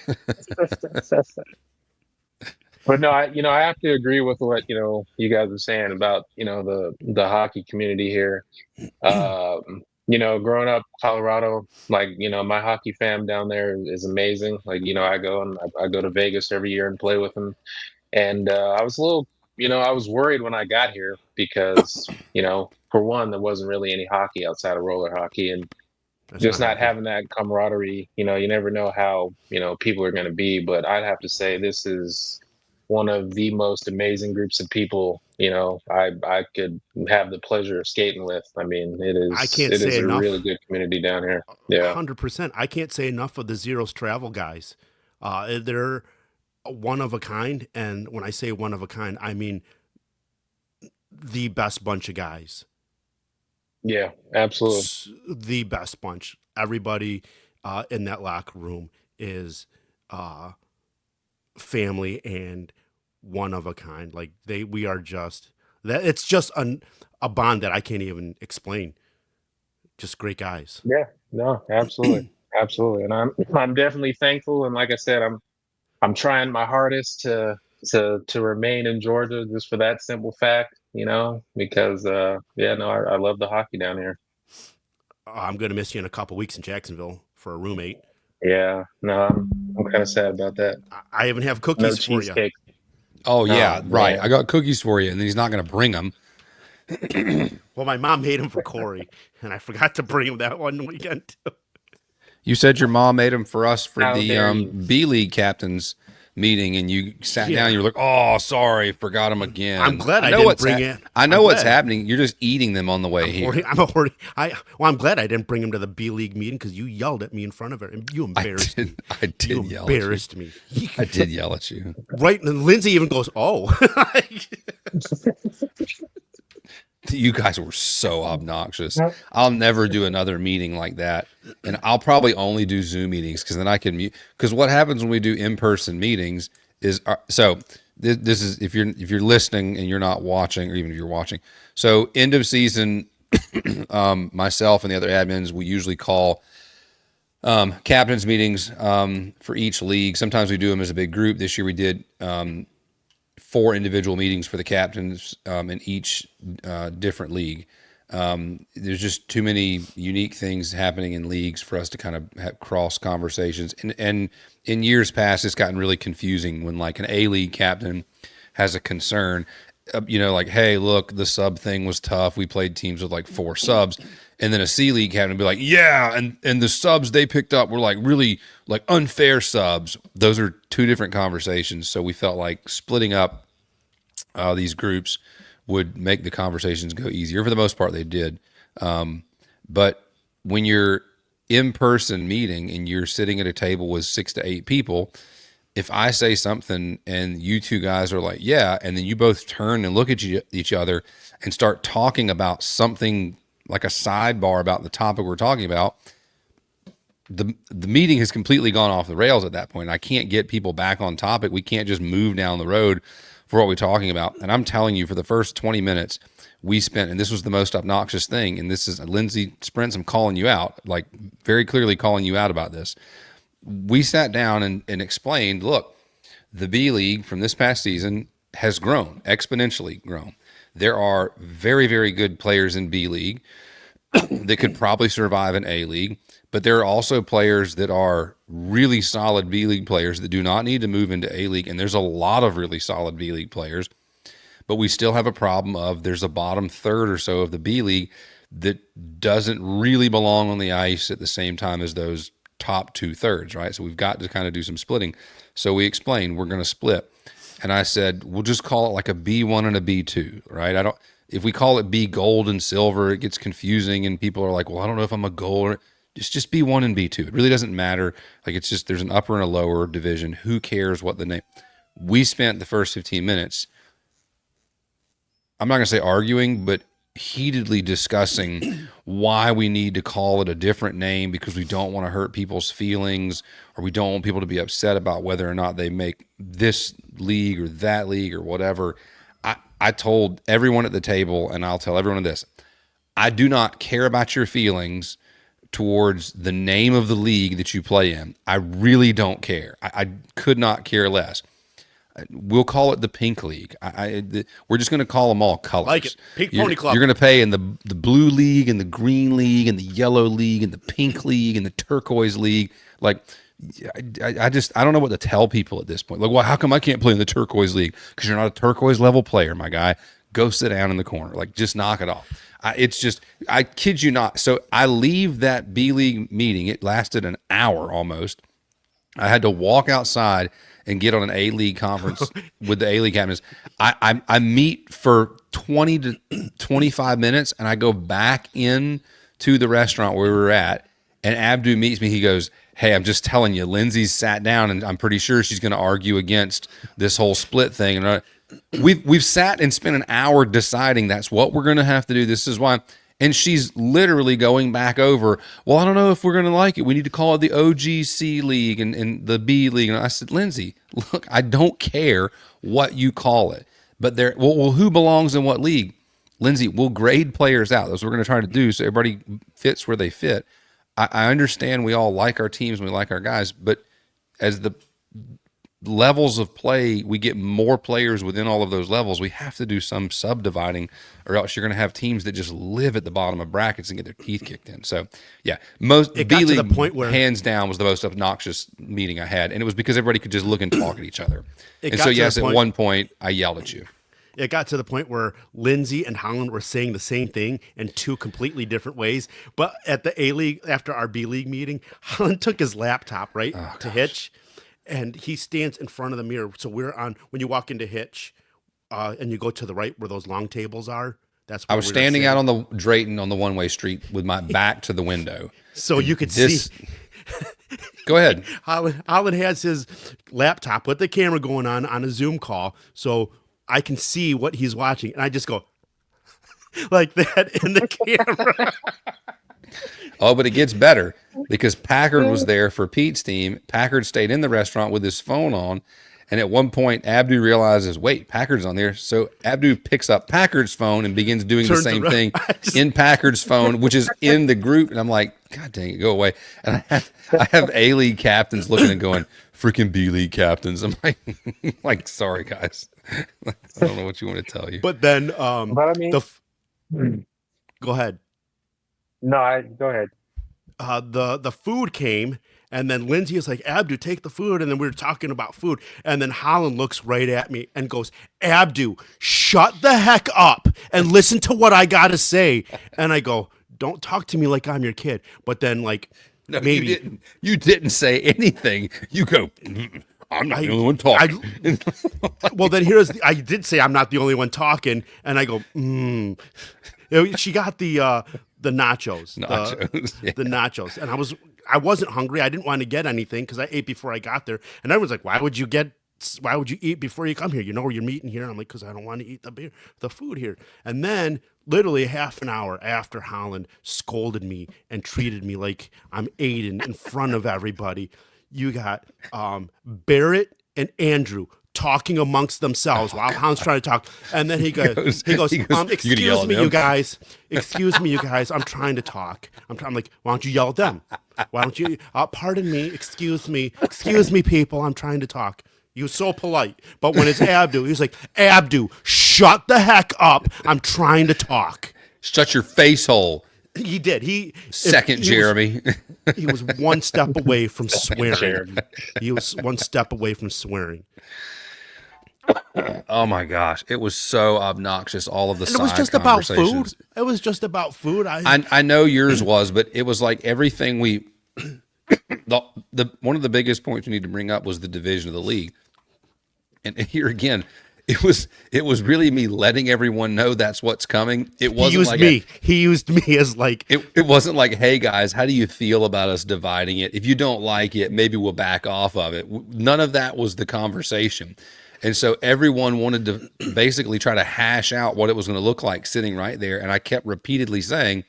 But no, I have to agree with what you guys are saying about the hockey community here. Growing up Colorado, like my hockey fam down there is amazing. Like I go to Vegas every year and play with them. And I was a little, I was worried when I got here because for one, there wasn't really any hockey outside of roller hockey, and That's just not hockey. having that camaraderie. You never know how people are going to be. But I'd have to say this is one of the most amazing groups of people I could have the pleasure of skating with. I mean, it I is can't it is say a really enough. good community down here. Yeah. 100%. I can't say enough of the Zeros Travel guys. They're one of a kind, and when I say one of a kind, I mean the best bunch of guys. Yeah, absolutely. The best bunch. Everybody in that locker room is uh, family and one of a kind. Like we are just that. It's just a bond that I can't even explain. Just great guys. Yeah, no, absolutely. Absolutely. And I'm definitely thankful. And like I said, I'm trying my hardest to remain in Georgia just for that simple fact, because yeah, no, I love the hockey down here. I'm gonna miss you in a couple weeks in Jacksonville for a roommate. Yeah, no, I'm kind of sad about that. I even have No cookies for you. cheesecake. Oh yeah, Oh right. I man. got cookies for you, and then he's not going to bring them. Well, my mom made them for Cory, and I forgot to bring him that one weekend. You said your mom made them for us for How the dare you? B League captains meeting, and you sat down. Yeah, You were like, "Oh, sorry, forgot them I'm again." glad I I know didn't what's bring it. I I'm know what's glad. happening. You're just eating them on the way here. I'm glad I didn't bring him to the B League meeting because you yelled at me in front of her, and you embarrassed me. I You did yell at you. embarrassed me. I did yell at you. Right, and Lindsay even goes, "Oh." You guys were so obnoxious. I'll never do another meeting like that, and I'll probably only do Zoom meetings because then I can mute. Because what happens when we do in-person meetings is this is if you're listening and you're not watching, or even if you're watching. So end of season, myself and the other admins, we usually call captains meetings for each league. Sometimes we do them as a big group. This year we did 4 individual meetings for the captains in each different league. There's just too many unique things happening in leagues for us to kind of have cross conversations. And in years past, it's gotten really confusing when like an A league captain has a concern, like, hey, look, the sub thing was tough. We played teams with like 4 subs. And then a C league captain would be like, yeah, and the subs they picked up were like really like unfair subs. Those are 2 different conversations. So we felt like splitting up these groups would make the conversations go easier. For the most part, they did. But when you're in-person meeting and you're sitting at a table with 6 to 8 people, if I say something and you 2 guys are like, yeah, and then you both turn and look at each other and start talking about something like a sidebar about the topic we're talking about, the meeting has completely gone off the rails at that point. I can't get people back on topic. We can't just move down the road for what we're talking about. And I'm telling you, for the first 20 minutes we spent, and this was the most obnoxious thing, and this is Lindsey Sprints, I'm calling you out, like very clearly calling you out about this. We sat down and explained, look, the B League from this past season has grown, exponentially grown. There are very, very good players in B League that could probably survive in A League, but there are also players that are really solid B League players that do not need to move into A League, and there's a lot of really solid B League players, but we still have a problem of there's a bottom third or so of the B League that doesn't really belong on the ice at the same time as those top 2/3, right? So we've got to kind of do some splitting. So we explained we're going to split. And I said, we'll just call it like a B1 and a B2, right? If we call it B gold and silver, it gets confusing and people are like, well, I don't know if I'm a gold or just B1 and B2. It really doesn't matter. Like, it's just, there's an upper and a lower division. Who cares what the name? We spent the first 15 minutes, I'm not going to say arguing, but heatedly discussing why we need to call it a different name because we don't want to hurt people's feelings, or we don't want people to be upset about whether or not they make this league or that league or whatever. I told everyone at the table, and I'll tell everyone this, I do not care about your feelings towards the name of the league that you play in. I really don't care. I could not care less. We'll call it the Pink League. We're just going to call them all colors. Like it. Pink Pony Club. You're going to pay in the Blue League and the Green League and the Yellow League and the Pink League and the Turquoise League. Like, I don't know what to tell people at this point. Like, well, how come I can't play in the Turquoise League? Because you're not a turquoise level player, my guy. Go sit down in the corner. Like, just knock it off. It's just, I kid you not. So I leave that B League meeting. It lasted an hour almost. I had to walk outside and get on an A League conference with the A League captains. I meet for 20 to 25 minutes, and I go back in to the restaurant where we were at, and Abdu meets me. He goes, hey, I'm just telling you, Lindsay's sat down, and I'm pretty sure she's going to argue against this whole split thing. And we've sat and spent an hour deciding that's what we're going to have to do. This is why. And she's literally going back over, well, I don't know if we're going to like it. We need to call it the OGC League and the B League. And I said, Lindsay, look, I don't care what you call it. But well, who belongs in what league? Lindsay, we'll grade players out. That's what we're going to try to do so everybody fits where they fit. I understand we all like our teams and we like our guys, but as the levels of play, we get more players within all of those levels. We have to do some subdividing, or else you're going to have teams that just live at the bottom of brackets and get their teeth kicked in. So, yeah, it got to the point where, hands down, was the most obnoxious meeting I had, and it was because everybody could just look and talk at each other. And so, yes, at one point, I yelled at you. It got to the point where Lindsay and Holland were saying the same thing in two completely different ways. But at the A League, after our B League meeting, Holland took his laptop, to Hitch, and he stands in front of the mirror. So we're on, when you walk into Hitch, and you go to the right where those long tables are, that's where I was standing out on the Drayton on the one-way street with my back to the window. So you could see. Go ahead. Holland has his laptop with the camera going on a Zoom call, so I can see what he's watching, and I just go like that in the camera. Oh, but it gets better because Packard was there for Pete's team. Packard stayed in the restaurant with his phone on, and at one point, Abdu realizes, wait, Packard's on there. So Abdu picks up Packard's phone and begins doing the same thing in Packard's phone, which is in the group. And I'm like, God dang it, go away. And I have A League captains looking and going, freaking B League captains. I'm like, sorry, guys. I don't know what you want to tell you. But then, But I mean, go ahead. No, go ahead. The food came, and then Lindsay is like, Abdu, take the food. And then we were talking about food. And then Holland looks right at me and goes, Abdu, shut the heck up and listen to what I got to say. And I go, don't talk to me like I'm your kid. But then, like, no, maybe. You didn't say anything. You go, I'm not the only one talking. Well, then I did say I'm not the only one talking. And I go, She got the nachos. The nachos. And I wasn't hungry. I didn't want to get anything because I ate before I got there. And everyone's like, why would you get why would you eat before you come here? You know where you're meeting here? I'm like, because I don't want to eat the food here. And then literally half an hour after Holland scolded me and treated me like I'm Aiden in front of everybody, you got Barrett and Andrew talking amongst themselves while Holland's trying to talk. And then he goes, "You gonna yell excuse at me, them?" you guys. Excuse me, you guys. I'm trying to talk. I'm like, why don't you yell at them? Why don't you? Pardon me. Excuse me, people. I'm trying to talk. He was so polite. But when it's Abdu, he was like, Abdu, shut the heck up. I'm trying to talk. Shut your face hole. He did. Second Jeremy. He was one step away from swearing. Jeremy. He was one step away from swearing. Oh my gosh. It was so obnoxious. All of the And it was side just about food. conversations. It was just about food. I know yours was, but it was like everything we the one of the biggest points we need to bring up was the division of the league. And here again, it was really me letting everyone know that's what's coming. It wasn't He used me as like it wasn't like, hey guys, how do you feel about us dividing it? If you don't like it, maybe we'll back off of it. None of that was the conversation. And so everyone wanted to basically try to hash out what it was going to look like sitting right there. And I kept repeatedly saying,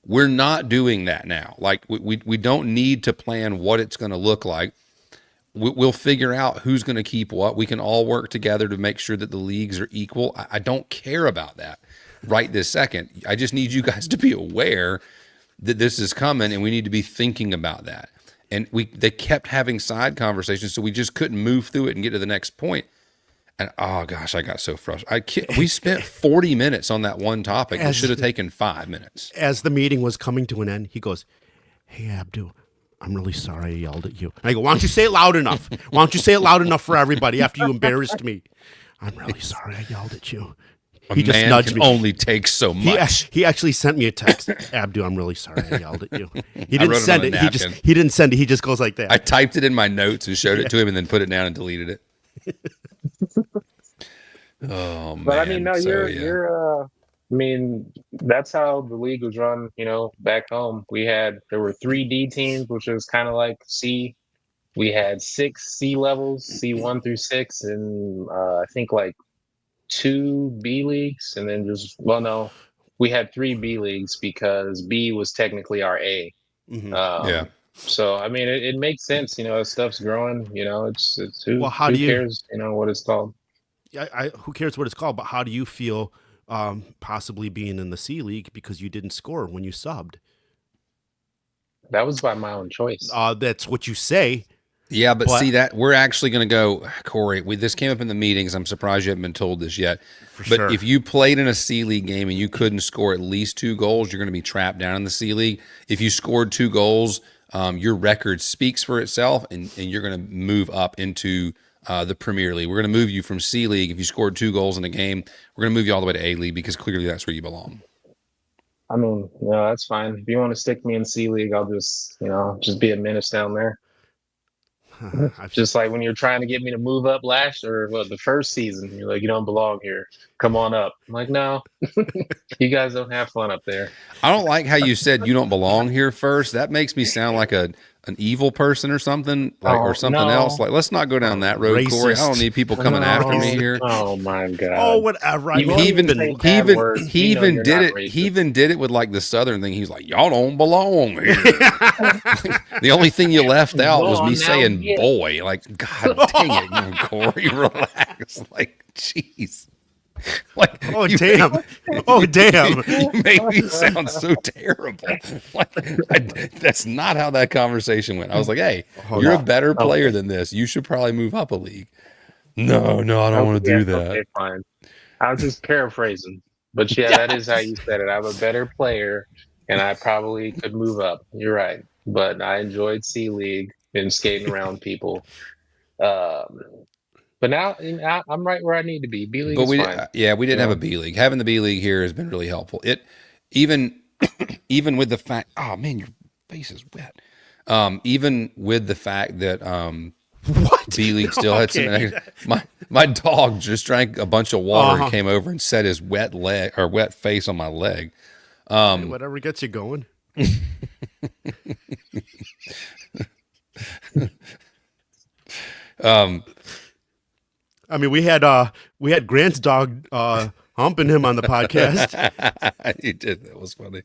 we're not doing that now. Like we don't need to plan what it's going to look like. We'll figure out who's going to keep what. We can all work together to make sure that the leagues are equal. I don't care about that right this second. I just need you guys to be aware that this is coming and we need to be thinking about that. And they kept having side conversations, so we just couldn't move through it and get to the next point. And oh gosh, I got so frustrated. We spent 40 minutes on that one topic. It should have taken 5 minutes. As the meeting was coming to an end, he goes, "Hey Abdu, I'm really sorry I yelled at you." And I go, "Why don't you say it loud enough? Why don't you say it loud enough for everybody after you embarrassed me?" "I'm really sorry I yelled at you." He just nudged me. Only takes so much. He actually sent me a text. "Abdu, I'm really sorry I yelled at you." He didn't wrote it send on a it. napkin. He didn't send it. He just goes like that. I typed it in my notes and showed it to him and then put it down and deleted it. Oh man. But I mean, no, So, you're I mean, that's how the league was run, back home. There were 3D teams, which was kind of like C. We had 6 C levels, C1 through 6, and I think like 2 B leagues, and then no, we had 3 B leagues because B was technically our A. Mhm. yeah. So I mean, it makes sense, as stuff's growing. It's who, Well, how who do you- cares, what it's called. Who cares what it's called? But how do you feel possibly being in the C League because you didn't score when you subbed? That was by my own choice. That's what you say. Yeah, but see that we're actually going to go, Corey. This came up in the meetings. I'm surprised you haven't been told this yet. But sure. if you played in a C League game and you couldn't score at least 2 goals, you're going to be trapped down in the C League. If you scored 2 goals, your record speaks for itself, and you're going to move up into the Premier League. We're going to move you from C League. If you scored 2 goals in a game, we're going to move you all the way to A League because clearly that's where you belong. I mean, that's fine. If you want to stick me in C League, I'll just be a menace down there. Just like when you're trying to get me to move up the first season, you're like, you don't belong here. Come on up. I'm like, no, you guys don't have fun up there. I don't like how you said you don't belong here first. That makes me sound like an evil person or something, or something else. Like, let's not go down that road, Racist. Corey. I don't need people coming after me here. Oh my god. Oh, whatever. You He even say bad words, he you know even you're did not it. racist. He even did it with like the Southern thing. He's like, y'all don't belong here. The only thing you left out was Go me on now, saying yeah. boy. Like, God dang it, Corey, relax. Like, jeez. Like, Oh, damn. Oh, damn. you made me sound so terrible. Like, that's not how that conversation went. I was like, hey, you're a better player than this. You should probably move up a league. No, I don't want to do that. Okay, fine. I was just paraphrasing. But yeah, that is how you said it. I'm a better player and I probably could move up. You're right. But I enjoyed C League and skating around people. But now I'm right where I need to be. B League But is fine. we didn't have a B League. Having the B League here has been really helpful. It even with the fact, oh man, your face is wet. Even with the fact that What? B League still had some. My dog just drank a bunch of water and came over and set his wet face on my leg. Whatever gets you going. I mean, we had Grant's dog humping him on the podcast. You did. That was funny.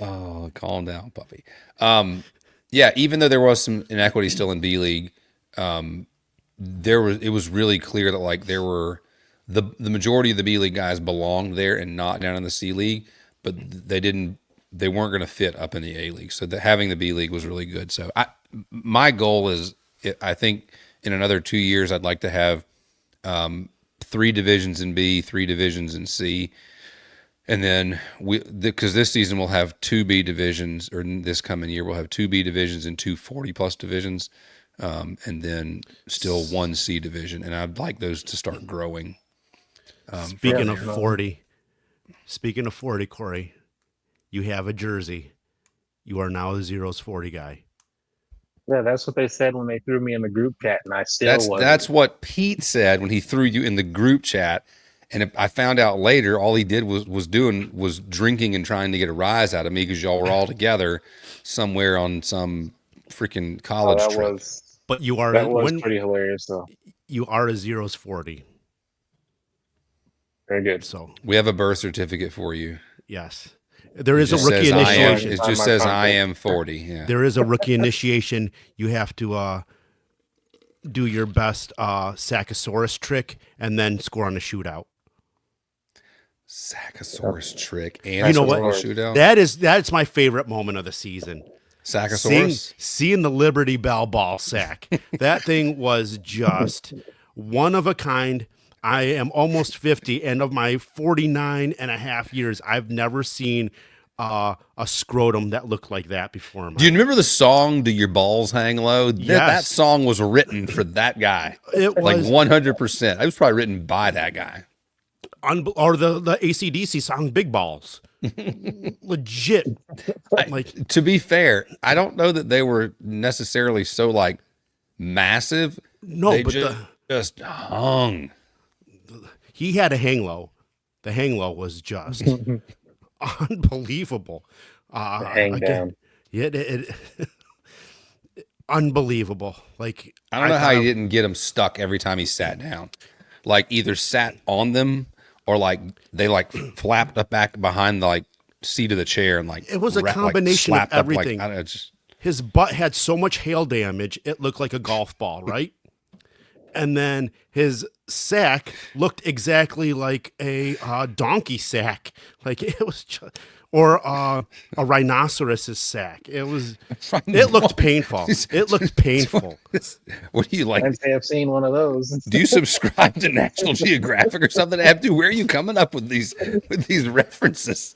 Oh, calm down, puppy. Yeah, even though there was some inequity still in B League, it was really clear that like there were the majority of the B League guys belonged there and not down in the C League, but they weren't going to fit up in the A League. So having the B League was really good. So my goal is, I think in another 2 years, I'd like to have 3 divisions in B, 3 divisions in C. And then because this season we'll have 2 B divisions, or this coming year we'll have 2 B divisions and 2 40+ divisions, and then still 1 C division. And I'd like those to start growing. Speaking of 40, Cory, you have a jersey. You are now the Zeros 40 guy. Yeah, that's what they said when they threw me in the group chat, and I still wasn't. That's what Pete said when he threw you in the group chat. And I found out later, all he did was drinking and trying to get a rise out of me because y'all were all together somewhere on some freaking college trip. But you are that was pretty hilarious, though. You are a Zeros 40. Very good. So we have a birth certificate for you. Yes. There is a rookie initiation. It just says I am 40. Yeah. There is a rookie initiation. You have to do your best Sackosaurus trick and then score on a shootout. Sackosaurus trick and you know what? Shootout. That's my favorite moment of the season. Sackosaurus? Seeing the Liberty Bell ball sack. That thing was just one of a kind. I am almost 50, and of my 49 and a half years, I've never seen a scrotum that looked like that before. Do you remember the song, Do Your Balls Hang Low? Yes. That song was written for that guy. It was. Like 100%. It was probably written by that guy. Or the AC/DC song, Big Balls. Legit. To be fair, I don't know that they were necessarily so like massive. No, they but just hung. He had a hang low. The hang low was just unbelievable. Hang down. It unbelievable. Like I don't know how he didn't get him stuck every time he sat down. Like either sat on them or like they like flapped up back behind the like seat of the chair and like it was a combination of everything. Up, like, his butt had so much hail damage it looked like a golf ball, right? And then his sack looked exactly like a donkey sack, like it was, or a rhinoceros's sack. It looked painful. It looked painful. What do you like? I'd say I've seen one of those. Do you subscribe to National Geographic or something? Abdu, where are you coming up with these references?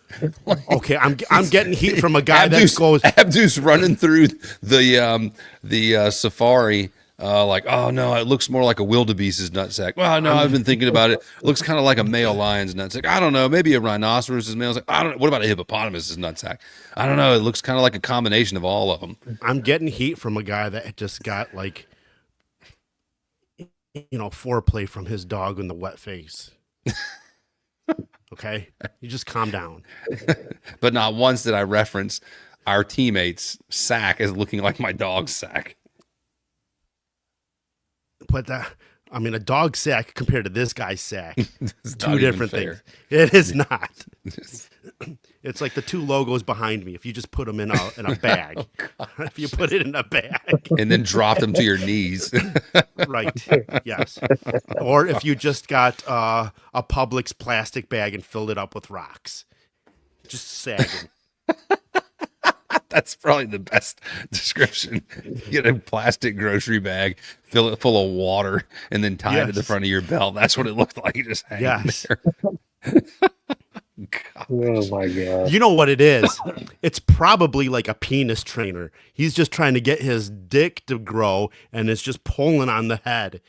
Okay, I'm getting heat from a guy that goes. Abdu's running through the safari. Like, oh no, it looks more like a wildebeest's nutsack. Well, no, I've been thinking about it. It looks kind of like a male lion's nutsack. I don't know, maybe a rhinoceros's male. Like, I don't know. What about a hippopotamus's nutsack? I don't know. It looks kind of like a combination of all of them. I'm getting heat from a guy that just got like, foreplay from his dog in the wet face. Okay, you just calm down. But not once did I reference our teammates' sack as looking like my dog's sack. But a dog sack compared to this guy's sack, two different things. Fair. It is not. It's like the two logos behind me. If you just put them in a bag, if you put it in a bag and then drop them to your knees, right? Yes. Or if you just got a Publix plastic bag and filled it up with rocks, just sagging. That's probably the best description. Get a plastic grocery bag, fill it full of water, and then tie it to the front of your belt. That's what it looked like. You just hang there. Oh my God. You know what it is? It's probably like a penis trainer. He's just trying to get his dick to grow, and it's just pulling on the head.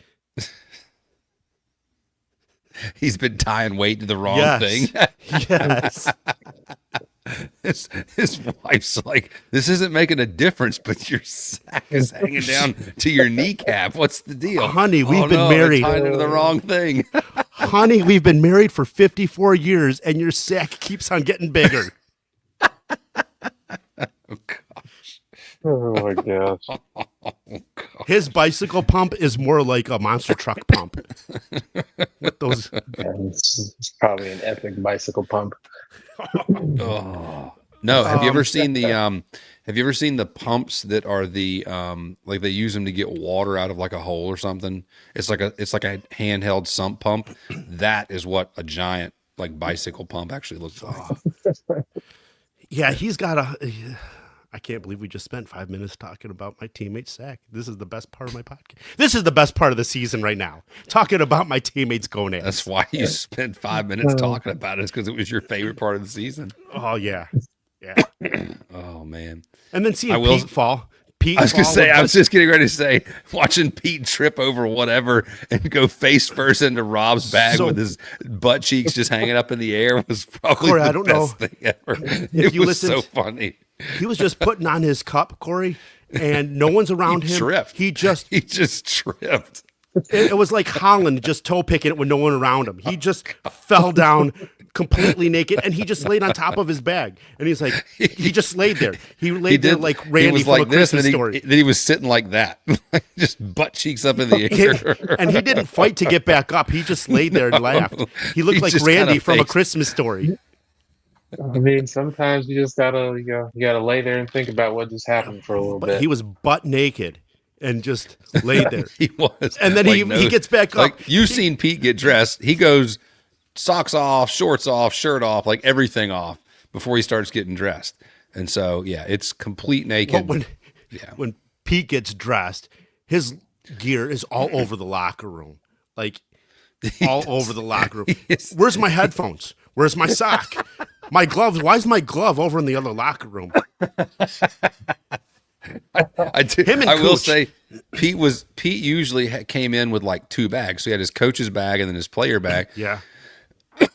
He's been tying weight to the wrong thing. Yes. His wife's like, this isn't making a difference, but your sack is hanging down to your kneecap. What's the deal? Honey, we've been married. Tying into the wrong thing. Honey, we've been married for 54 years, and your sack keeps on getting bigger. Oh, gosh. Oh, my gosh. Oh, His bicycle pump is more like a monster truck pump. With those. Yeah, it's probably an epic bicycle pump. Oh. No, have you ever seen the pumps that are the like they use them to get water out of like a hole or something? It's like a handheld sump pump. That is what a giant like bicycle pump actually looks like. Yeah, he's got a. I can't believe we just spent 5 minutes talking about my teammate's sack. This is the best part of my podcast. This is the best part of the season right now. Talking about my teammates going in. That's why you spent 5 minutes talking about it, is because it was your favorite part of the season. Oh yeah, yeah. Oh man. And then seeing Pete fall. I was just getting ready to say, watching Pete trip over whatever and go face first into Rob's bag with his butt cheeks just hanging up in the air was probably Corey, the best thing ever. It was so funny. He was just putting on his cup, Corey, and no one's around him. Tripped. He just tripped. It was like Holland just toe picking it with no one around him. He just fell down completely naked, and he just laid on top of his bag. And he's like, he just laid there. He laid there like Randy from A Christmas Story. Then he was sitting like that, just butt cheeks up in the air. And he didn't fight to get back up. He just laid there and laughed. He looked like Randy from A Christmas Story. I mean, sometimes you just gotta lay there and think about what just happened for a little bit. He was butt naked and just laid there. He was, and then he gets back up. Like you've seen Pete get dressed. He goes socks off, shorts off, shirt off, like everything off before he starts getting dressed. And so, yeah, it's complete naked. When Pete gets dressed, his gear is all over the locker room, like all over the locker room. Where's my headphones? Where's my sock? My gloves. Why is my glove over in the other locker room? I will say, Pete usually came in with like two bags. So he had his coach's bag and then his player bag. Yeah.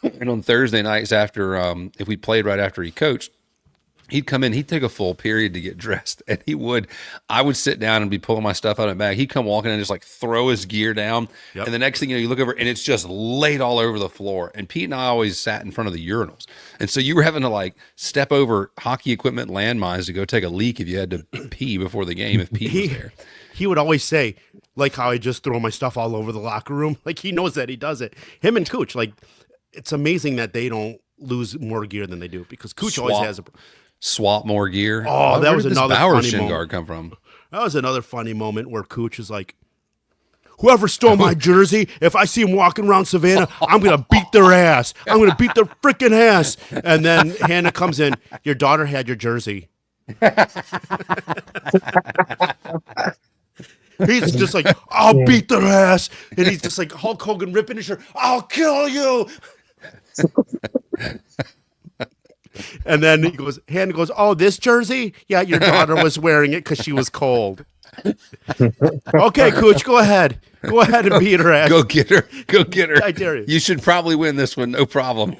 And on Thursday nights after, if we played right after he coached, he'd come in, he'd take a full period to get dressed, and I would sit down and be pulling my stuff out of my bag. He'd come walking in and just like throw his gear down. Yep. And the next thing you know, you look over and it's just laid all over the floor. And Pete and I always sat in front of the urinals. And so you were having to like step over hockey equipment landmines to go take a leak if you had to pee before the game, if Pete was there. He would always say, like how I just throw my stuff all over the locker room. Like he knows that he does it. Him and Cooch, like it's amazing that they don't lose more gear than they do, because Cooch always has a swap more gear. Oh, that was another funny shin moment. Guard come from? That was another funny moment where Cooch is like, whoever stole my jersey, if I see him walking around Savannah, I'm going to beat their ass. I'm going to beat their freaking ass. And then Hannah comes in, your daughter had your jersey. He's just like, I'll beat their ass. And he's just like Hulk Hogan ripping his shirt. I'll kill you. And then Hannah goes, oh, this jersey? Yeah, your daughter was wearing it because she was cold. Okay, Cooch, go ahead. Go ahead and beat her ass. Go get her. Go get her. I dare you. You should probably win this one. No problem.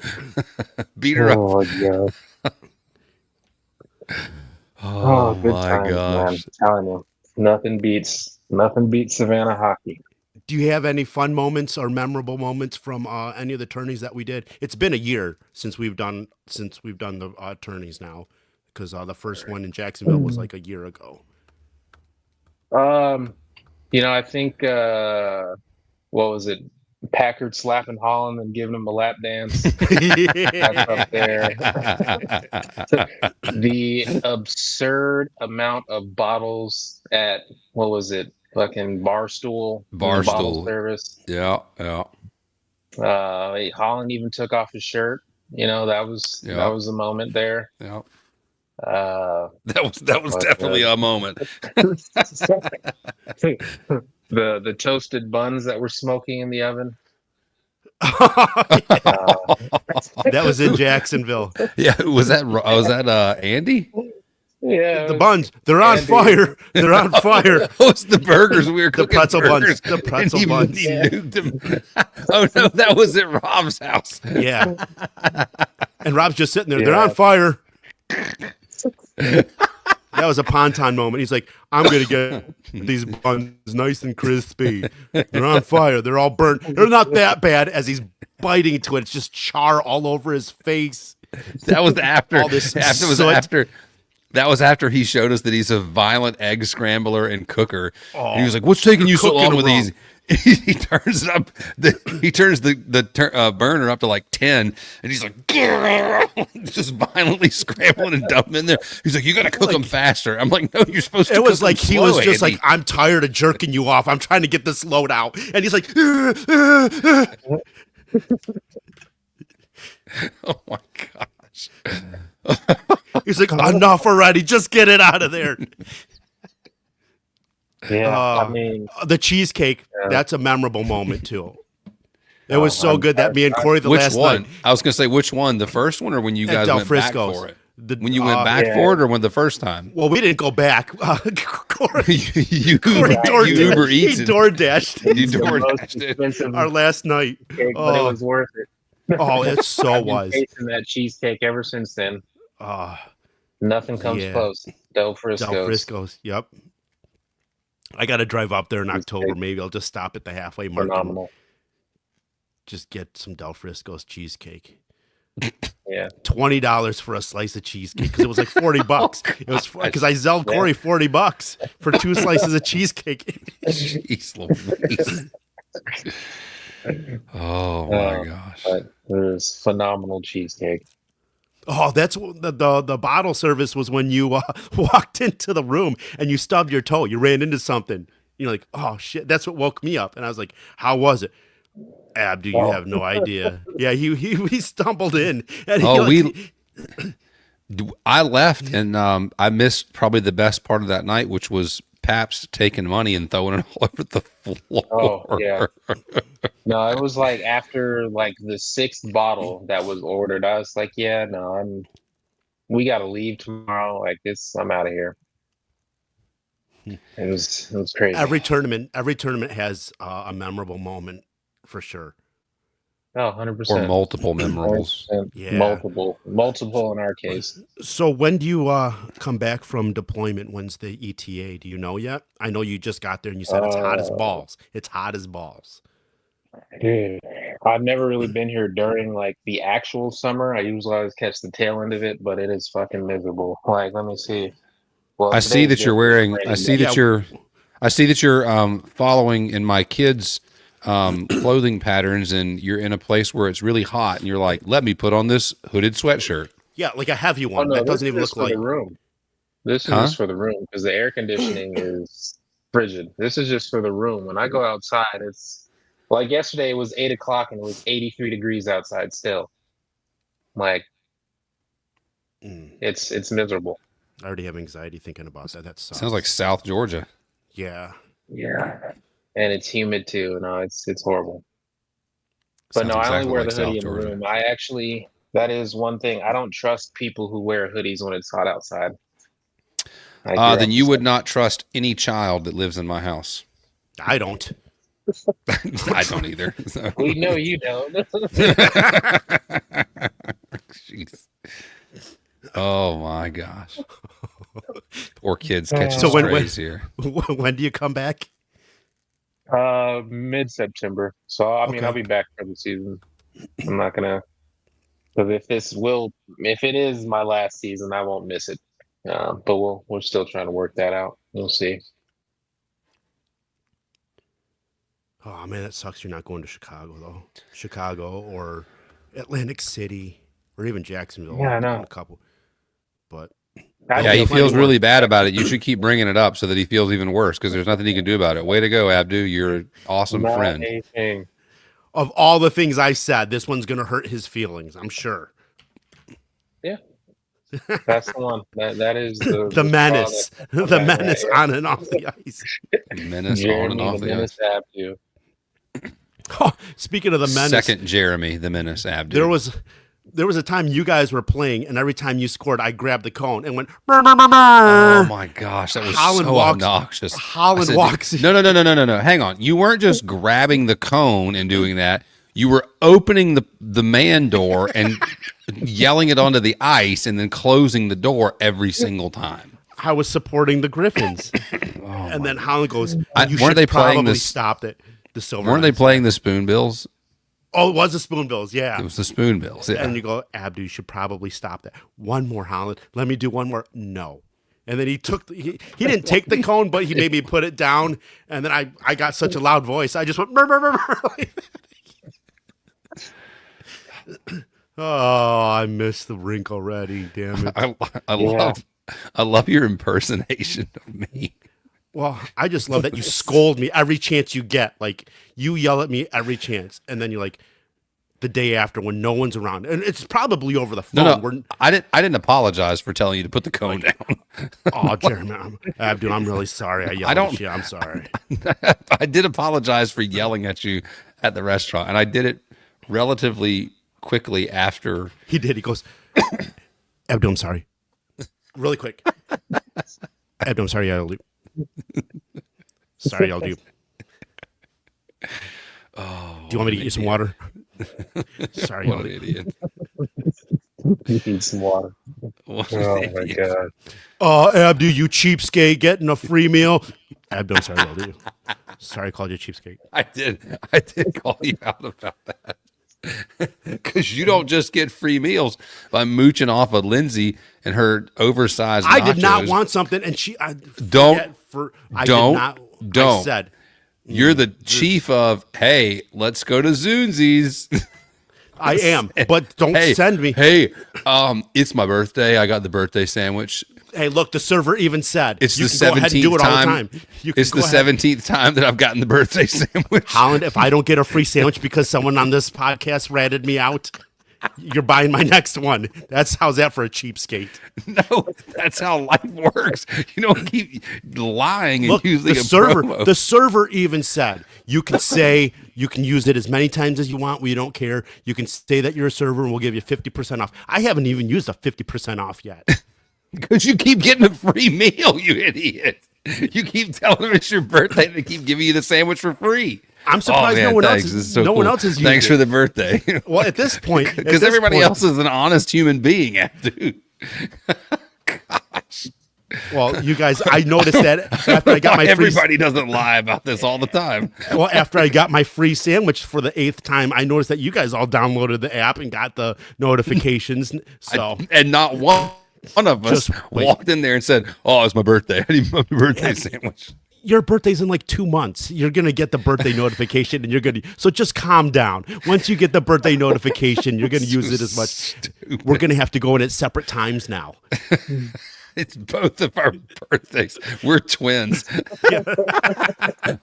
Beat her up. God. Oh, good my times, gosh. man. I'm telling you, nothing beats Savannah hockey. Do you have any fun moments or memorable moments from any of the tourneys that we did? It's been a year since we've done the tourneys now, because the first one in Jacksonville was like a year ago. I think what was it? Packard slapping Holland and giving him a lap dance. That's up there. The absurd amount of bottles at, what was it? Fucking Barstool bottle service. Yeah. Holland even took off his shirt. That was a moment there. Yeah. That was definitely a moment. The toasted buns that were smoking in the oven. That was in Jacksonville. Yeah, was that Andy? Yeah, the buns, they're on fire. They're on fire. Oh, it's the burgers we were cooking. The pretzel burgers. buns. The pretzel buns. He nuked them. Oh no, that was at Rob's house. Yeah. And Rob's just sitting there. Yeah. They're on fire. That was a Ponton moment. He's like, I'm going to get these buns nice and crispy. They're on fire. They're all burnt. They're not that bad. As he's biting into it, it's just char all over his face. That was after. All this after That was after he showed us that he's a violent egg scrambler and cooker. Oh, And he was like, "What's taking you so cooking long with them these?" He turns it up. He turns the burner up to like 10, and he's like, just violently scrambling and dumping in there. He's like, "You got to cook them faster." I'm like, "No, you're supposed to." It was cook 'em like he slow, was just Andy." like, I'm tired of jerking you off. I'm trying to get this load out. And he's like, "Oh my gosh." he's like, enough already. Just get it out of there. Yeah, I Uh, mean, The cheesecake, yeah. that's a memorable moment too. It was so I'm- good that me and Cory the Which last one? night I was gonna say which one, the first one, or when you at guys Del went back Frisco's. for it. The- When you went back yeah. for it, or when the first time? Well, we didn't go back. Cory, you Cory you Uber he Eats it. door dashed You it's the door most dashed it. expensive our last night. cake, but it Oh, was worth it. oh, it so I've been was. tasting that cheesecake ever since then. Uh, Nothing comes Yeah. close. Del Frisco's. Del Frisco's. Yep. I got to drive up there in Cheesecake. October. Maybe I'll just stop at the halfway mark and Phenomenal. just get some Del Frisco's cheesecake. Yeah. $20 for a slice of cheesecake because it was like $40. It was because I zelled Cory $40 for 2 slices of cheesecake. Jeez Louise. Oh my gosh. But it was phenomenal cheesecake. Oh, that's the bottle service was when you walked into the room and you stubbed your toe. You ran into something. You're like, oh shit, that's what woke me up. And I was like, how was it? Abdu, you have no idea. Yeah, he stumbled in. And I left and I missed probably the best part of that night, which was Paps taking money and throwing it all over the floor. Oh, yeah. No, it was like after like the 6th bottle that was ordered. I was like, yeah, no, we gotta leave tomorrow. Like this, I'm out of here. It was crazy. every tournament has a memorable moment for sure. Oh, Or 100%. multiple memorables. 100%. Yeah. Multiple in our case. So when do you come back from deployment? When's the ETA? Do you know yet? I know you just got there and you said it's hot as balls. It's hot as balls. Dude, I've never really been here during like the actual summer. I usually always catch the tail end of it, but it is fucking miserable. Like, let me see. Well, I see today's that you're good. wearing. It's I raining see today. that you're following in my kids' clothing patterns, and you're in a place where it's really hot, and you're like, "Let me put on this hooded sweatshirt." Yeah, like a heavy Oh one. no, That this doesn't is even just look for like. the room. This is Huh? just for the room because the air conditioning is frigid. This is just for the room. When I go outside, it's like yesterday it was 8 o'clock and it was 83 degrees outside still. Like Mm, it's miserable. I already have anxiety thinking about that. That sucks. Sounds like South Georgia. Yeah. Yeah. And it's humid too. No, it's horrible. But Sounds no, I only exactly wear like the hoodie South in the Georgia. room. I actually that is one thing. I don't trust people who wear hoodies when it's hot outside. Like, you're Then you upset. would not trust any child that lives in my house. I don't. I don't either. So. We know you don't. Jeez. Oh my gosh. Poor kids catching So when- strays here. When do you come back? Mid-September. So I mean, Okay. I'll be back for the season. I'm not gonna. Because if it is my last season, I won't miss it. But we're still trying to work that out. We'll see. Oh man, that sucks. You're not going to Chicago though. Chicago or Atlantic City or even Jacksonville. Yeah, I I've know. done a couple. But Yeah, he feel feels plenty really bad about it. You should keep bringing it up so that he feels even worse because there's nothing he can do about it. Way to go, Abdu. You're an awesome Not friend. anything. of all the things I said, this one's gonna hurt his feelings. I'm sure. That's the one. That is the The menace, straw the that- menace right, on and off the ice. Menace on Jeremy, and off the the menace ice. Abdu. Oh, speaking of the menace, Second Jeremy, the menace, Abdu. there was a time you guys were playing, and every time you scored, I grabbed the cone and went. Oh my gosh, that was Holland so walks- obnoxious. Holland I said, walks- No. Hang on. You weren't just grabbing the cone and doing that. You were opening the man door and yelling it onto the ice and then closing the door every single time. I was supporting the Griffins, Oh, and then Holland goes, I- "You weren't should they playing probably this- stop it." The Silver. Weren't they Knights." playing the Spoonbills? Oh, it was the Spoonbills, yeah. It was the Spoonbills. Yeah. And you go, Abdu, you should probably stop that. One more, Holland. Let me do one more. No. And then he didn't take the cone, but he made me put it down. And then I got such a loud voice. I just went, burr, burr, burr, burr, like that. Oh, I missed the rink already. Damn it. I love your impersonation of me. Well, I just love that you scold me every chance you get. Like, you yell at me every chance. And then you're like, the day after when no one's around. And it's probably over the phone. No, I didn't apologize for telling you to put the cone down. Oh, Jeremy, Abdul, I'm really sorry. I yelled at you. I'm sorry. I did apologize for yelling at you at the restaurant, and I did it relatively quickly after. He did. He goes, Abdul, I'm sorry. Really quick. Abdul, I'm sorry. I yelled at you. Sorry, I'll do. Oh, do you want me to get you some water? Sorry, what an idiot. You need some water. What Oh an my idiot. god. Abdul, you cheapskate, getting a free meal. Abdul, I'm sorry, I'll do. Sorry, I called you a cheapskate. I did call you out about that. Because you don't just get free meals by mooching off of Lindsay and her oversized nachos. I did not want something, and I said, you're the chief of, hey, let's go to Zoonsies. I am, but don't send me. Hey, it's my birthday. I got the birthday sandwich. Hey, look, the server even said it's you the can go ahead and do 17th it all the time. time. It's the 17th time that I've gotten the birthday sandwich. Holland, if I don't get a free sandwich because someone on this podcast ratted me out, you're buying my next one. How's that for a cheapskate? No, that's how life works. You don't keep lying and Look, using the a server. promo. The server even said you can use it as many times as you want. We don't care. You can say that you're a server, and we'll give you 50% off. I haven't even used a 50% off yet. Because you keep getting a free meal, you idiot. You keep telling them it's your birthday, and they keep giving you the sandwich for free. I'm surprised no one else is using Thanks for the birthday. Well, at this point, because everybody else is an honest human being, dude. Gosh. Well, you guys, I noticed that after I got my everybody doesn't lie about this all the time. Well, after I got my free sandwich for the 8th time, I noticed that you guys all downloaded the app and got the notifications. So and not one of us walked in there and said, "Oh, it's my birthday. I need my birthday sandwich." Your birthday's in like 2 months. You're going to get the birthday notification and so just calm down. Once you get the birthday notification, you're going to use it as much. Stupid. We're going to have to go in at separate times now. It's both of our birthdays. We're twins.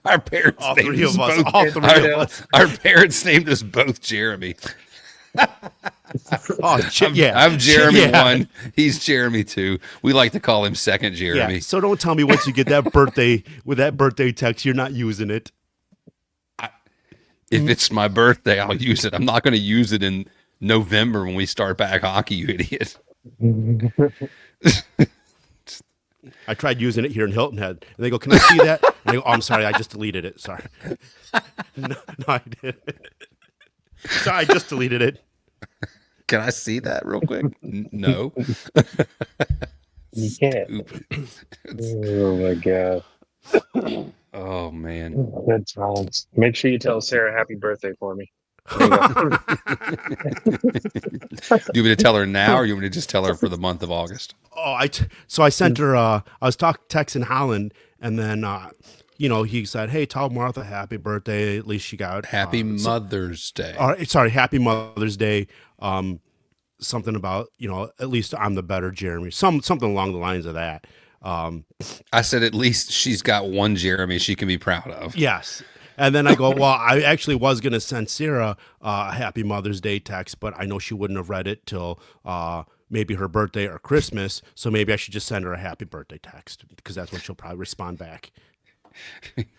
Our parents all three of us. Our parents named us both Jeremy. I'm Jeremy 1. He's Jeremy 2. We like to call him second Jeremy. Yeah, so don't tell me once you get that birthday with that birthday text, you're not using it. If it's my birthday, I'll use it. I'm not going to use it in November when we start back hockey, you idiot. I tried using it here in Hilton Head, and they go, "Can I see that?" And I go, "Oh, I'm sorry, I just deleted it. Sorry." No, I didn't. Sorry, I just deleted it. Can I see that real quick? No. You can't. Oh my god. Oh man. Good times. Make sure you tell Sarah happy birthday for me. Do you want me to tell her now, or you want me to just tell her for the month of August? Oh, so I sent her. I was texting Holland, and then he said, "Hey, tell Martha happy birthday. At least she got Happy Mother's Day." Sorry, Happy Mother's Day. Something about at least I'm the better Jeremy. Something along the lines of that. I said at least she's got one Jeremy she can be proud of. Yes. And then I go, well, I actually was going to send Sarah a Happy Mother's Day text, but I know she wouldn't have read it till maybe her birthday or Christmas. So maybe I should just send her a happy birthday text because that's when she'll probably respond back.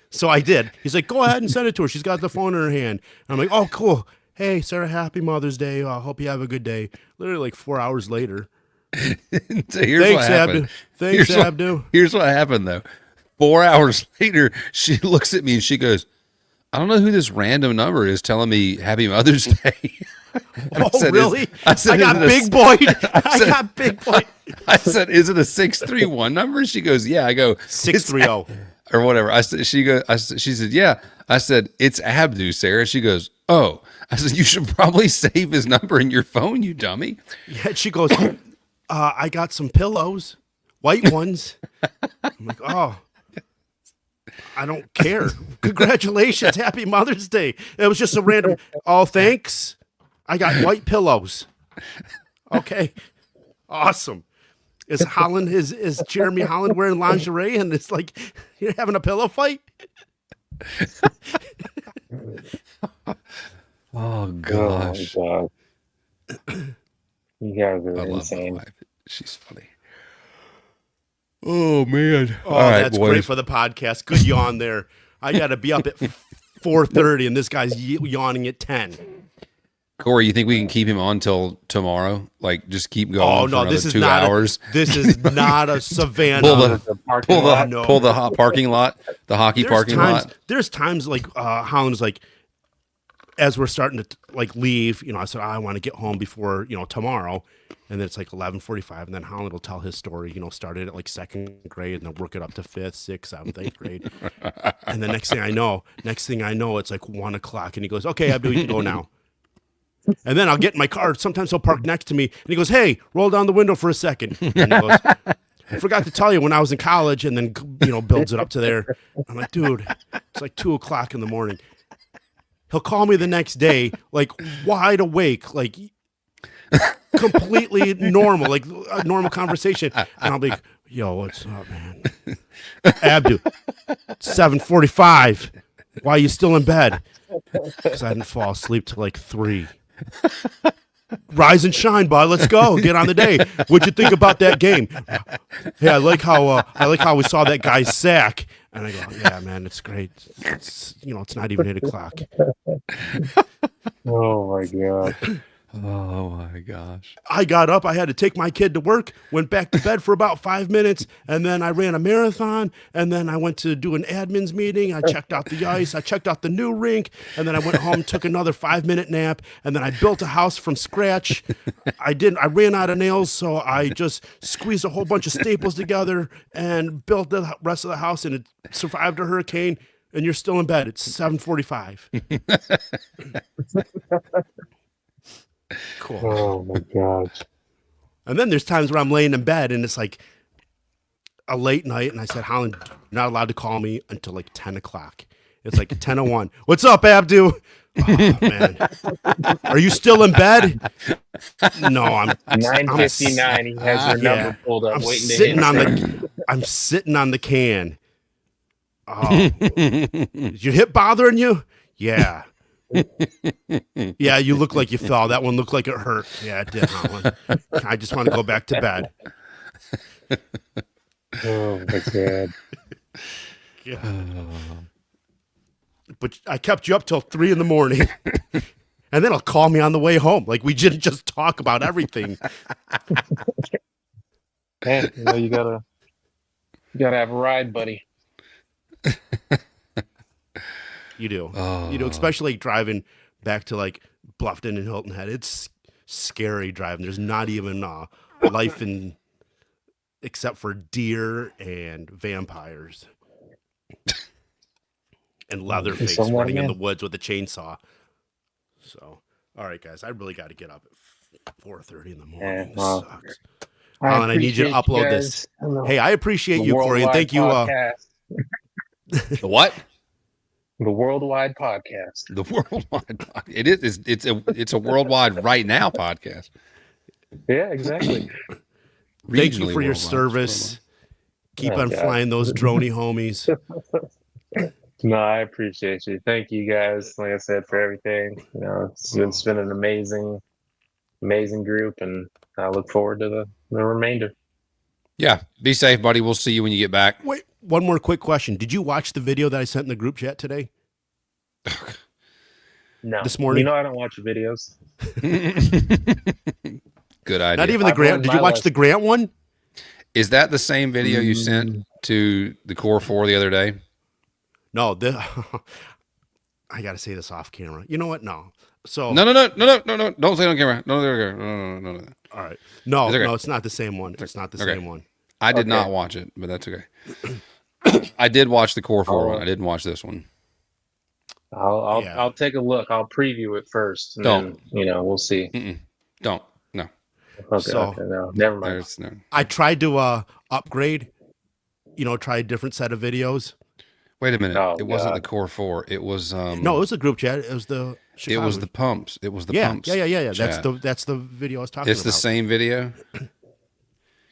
So I did. He's like, go ahead and send it to her. She's got the phone in her hand. And I'm like, oh, cool. Hey, Sarah, happy Mother's Day. I hope you have a good day. Literally like 4 hours later. So here's what happened. Thanks, Abdu. Here's what happened, though. 4 hours later, she looks at me and she goes, I don't know who this random number is telling me Happy Mother's Day. Really? I got big boy. I got big boy. I said, is it a 631 number? She goes, yeah. I go, 630 or whatever. She said, yeah. I said, it's Abdu, Sarah. She goes, Oh, I said, you should probably save his number in your phone, you dummy. Yeah, she goes, I got some pillows, white ones. I'm like, oh, I don't care. Congratulations. Happy Mother's Day. It was just a random, oh, thanks. I got white pillows. Okay. Awesome. Is Jeremy Holland wearing lingerie and it's like you're having a pillow fight? Oh gosh. Oh, God. You guys are I love my insane. wife. She's funny. Oh man. Oh, All right, that's boys. great for the podcast. Good yawn there. I got to be up at 4:30 and this guy's yawning at 10. Cory, you think we can keep him on till tomorrow? Like, just keep going Oh for no, another this is 2 not hours? this is not a Savannah. Pull the The parking pull lot. the No. pull the hot parking lot, the hockey parking lot. There's times like Holland's like, as we're starting to like leave, I said, I want to get home before, tomorrow. And then it's like 11:45. And then Holland will tell his story, started at like second grade and then work it up to fifth, sixth, seventh, eighth grade. And the next thing I know, it's like 1 o'clock. And he goes, okay, Abdul, you can go now. And then I'll get in my car. Sometimes he'll park next to me and he goes, hey, roll down the window for a second. And he goes, I forgot to tell you when I was in college, and then, builds it up to there. I'm like, dude, it's like 2 o'clock in the morning. He'll call me the next day, like wide awake, like completely normal, like a normal conversation. And I'll be like, yo, what's up, man? Abdu, it's 7:45. Why are you still in bed? Because I didn't fall asleep till like 3. Rise and shine, bud. Let's go. Get on the day. What'd you think about that game? Hey, I like how we saw that guy's sack. And I go, yeah, man, it's great. It's not even 8 o'clock. Oh my God. Oh my gosh. I got up. I had to take my kid to work, went back to bed for about 5 minutes, and then I ran a marathon, and then I went to do an admin's meeting. I checked out the ice. I checked out the new rink, and then I went home, took another 5-minute nap, and then I built a house from scratch. I ran out of nails, so I just squeezed a whole bunch of staples together and built the rest of the house, and it survived a hurricane, and you're still in bed. It's 7:45. Cool. Oh my gosh. And then there's times where I'm laying in bed and it's like a late night, and I said, Holland, you're not allowed to call me until like 10 o'clock. It's like 10:01. What's up, Abdu? Oh, man. Are you still in bed? No, I'm 9:59. He has your number pulled up, I'm waiting to sitting answer. I'm sitting on the can. Oh, is your hip bothering you? Yeah. Yeah, you look like you fell. That one looked like it hurt. Yeah, it did, Holland. I just want to go back to bed. Oh my God. Yeah. But I kept you up till 3 in the morning. And then he'll call me on the way home. Like we didn't just talk about everything. Man, you gotta have a ride, buddy. You do. Oh. You do, especially driving back to like Bluffton and Hilton Head. It's scary driving. There's not even life in except for deer and vampires. And Leatherface Someone, running in man. the woods with a chainsaw. So, all right, guys, I really got to get up at 4:30 in the morning. Yeah, This well, sucks. Alan, I need you to upload this. Hey, I appreciate you, Cory, and thank you. The what? The Worldwide Podcast. The worldwide podcast. It is. It's a worldwide right now podcast. Yeah, exactly. Thank you Regionally for your worldwide. service. Keep Oh, on God. flying those droney homies. No, I appreciate you. Thank you guys, like I said, for everything. It's been an amazing group, and I look forward to the remainder. Yeah. Be safe, buddy. We'll see you when you get back. Wait, one more quick question. Did you watch the video that I sent in the group chat today? No, This morning? I don't watch videos. Good idea. Not even the I've Grant. learned Did my you watch lesson. the Grant one? Is that the same video you sent to the Core 4 the other day? No, I got to say this off camera. You know what? No. So No. Don't say it on camera. No. all right. No, It's okay. no, it's not the same one. It's not the Okay. same one. I did Okay. not watch it, but that's okay. I did watch the Core 4 Oh. one. I didn't watch this one. Yeah. I'll take a look. I'll preview it first, and Don't. then we'll see. Don't. No. Okay, So no, never mind. There's no. I tried to upgrade, try a different set of videos. Wait a minute. Oh It wasn't the God. Core 4. It was No, it was a group chat. It was the it Chicago. was the pumps. It was the yeah, pumps. yeah. Chat. That's the video I was talking It's about. the same video.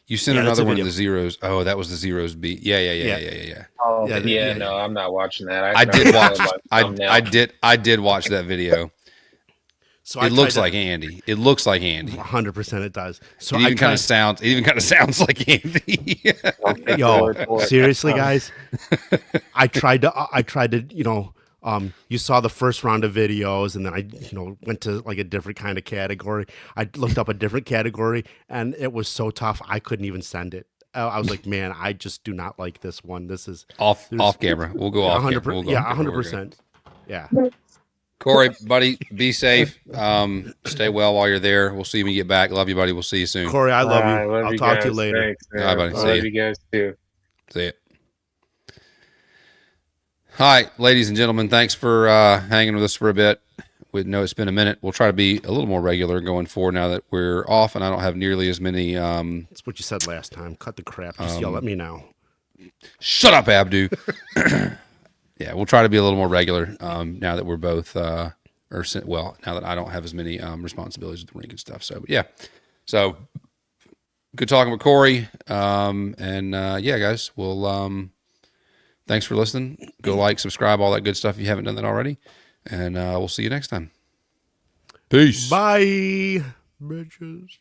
You sent Yeah, that's another a one of video. the zeros. Oh, that was the zeros beat. Yeah. Oh Yeah, yeah, yeah. no, I'm not watching that. I can did already watch. tell by the thumbnail. I did watch that video. So It looks like Andy. It looks like Andy. 100% it does. So It even kind of sounds. It even kind of sounds like Andy. I'll take your yo, word for it. seriously, guys. I tried to, you saw the first round of videos, and then I, went to like a different kind of category. I looked up a different category, and it was so tough I couldn't even send it. I was like, man, I just do not like this one. This is off camera. We'll go off. 100%. Camera. We'll go Yeah, off camera. We're good. 100%. Yeah. Cory, buddy, be safe. Stay well while you're there. We'll see you when you get back. Love you, buddy. We'll see you soon. Corey, I love I you. love I'll you talk guys. to you later. Thanks, man. All right, buddy. I See love ya. you guys too. See it. All right, ladies and gentlemen, thanks for hanging with us for a bit. We know it's been a minute. We'll try to be a little more regular going forward now that we're off and I don't have nearly as many. That's what you said last time. Cut the crap. Just yell at me now. Shut up, Abdu. Yeah, we'll try to be a little more regular now that we're both, now that I don't have as many responsibilities with the ring and stuff. So, yeah. So, good talking with Cory. Yeah, guys, we'll, thanks for listening. Go like, subscribe, all that good stuff if you haven't done that already. And we'll see you next time. Peace. Bye, bitches.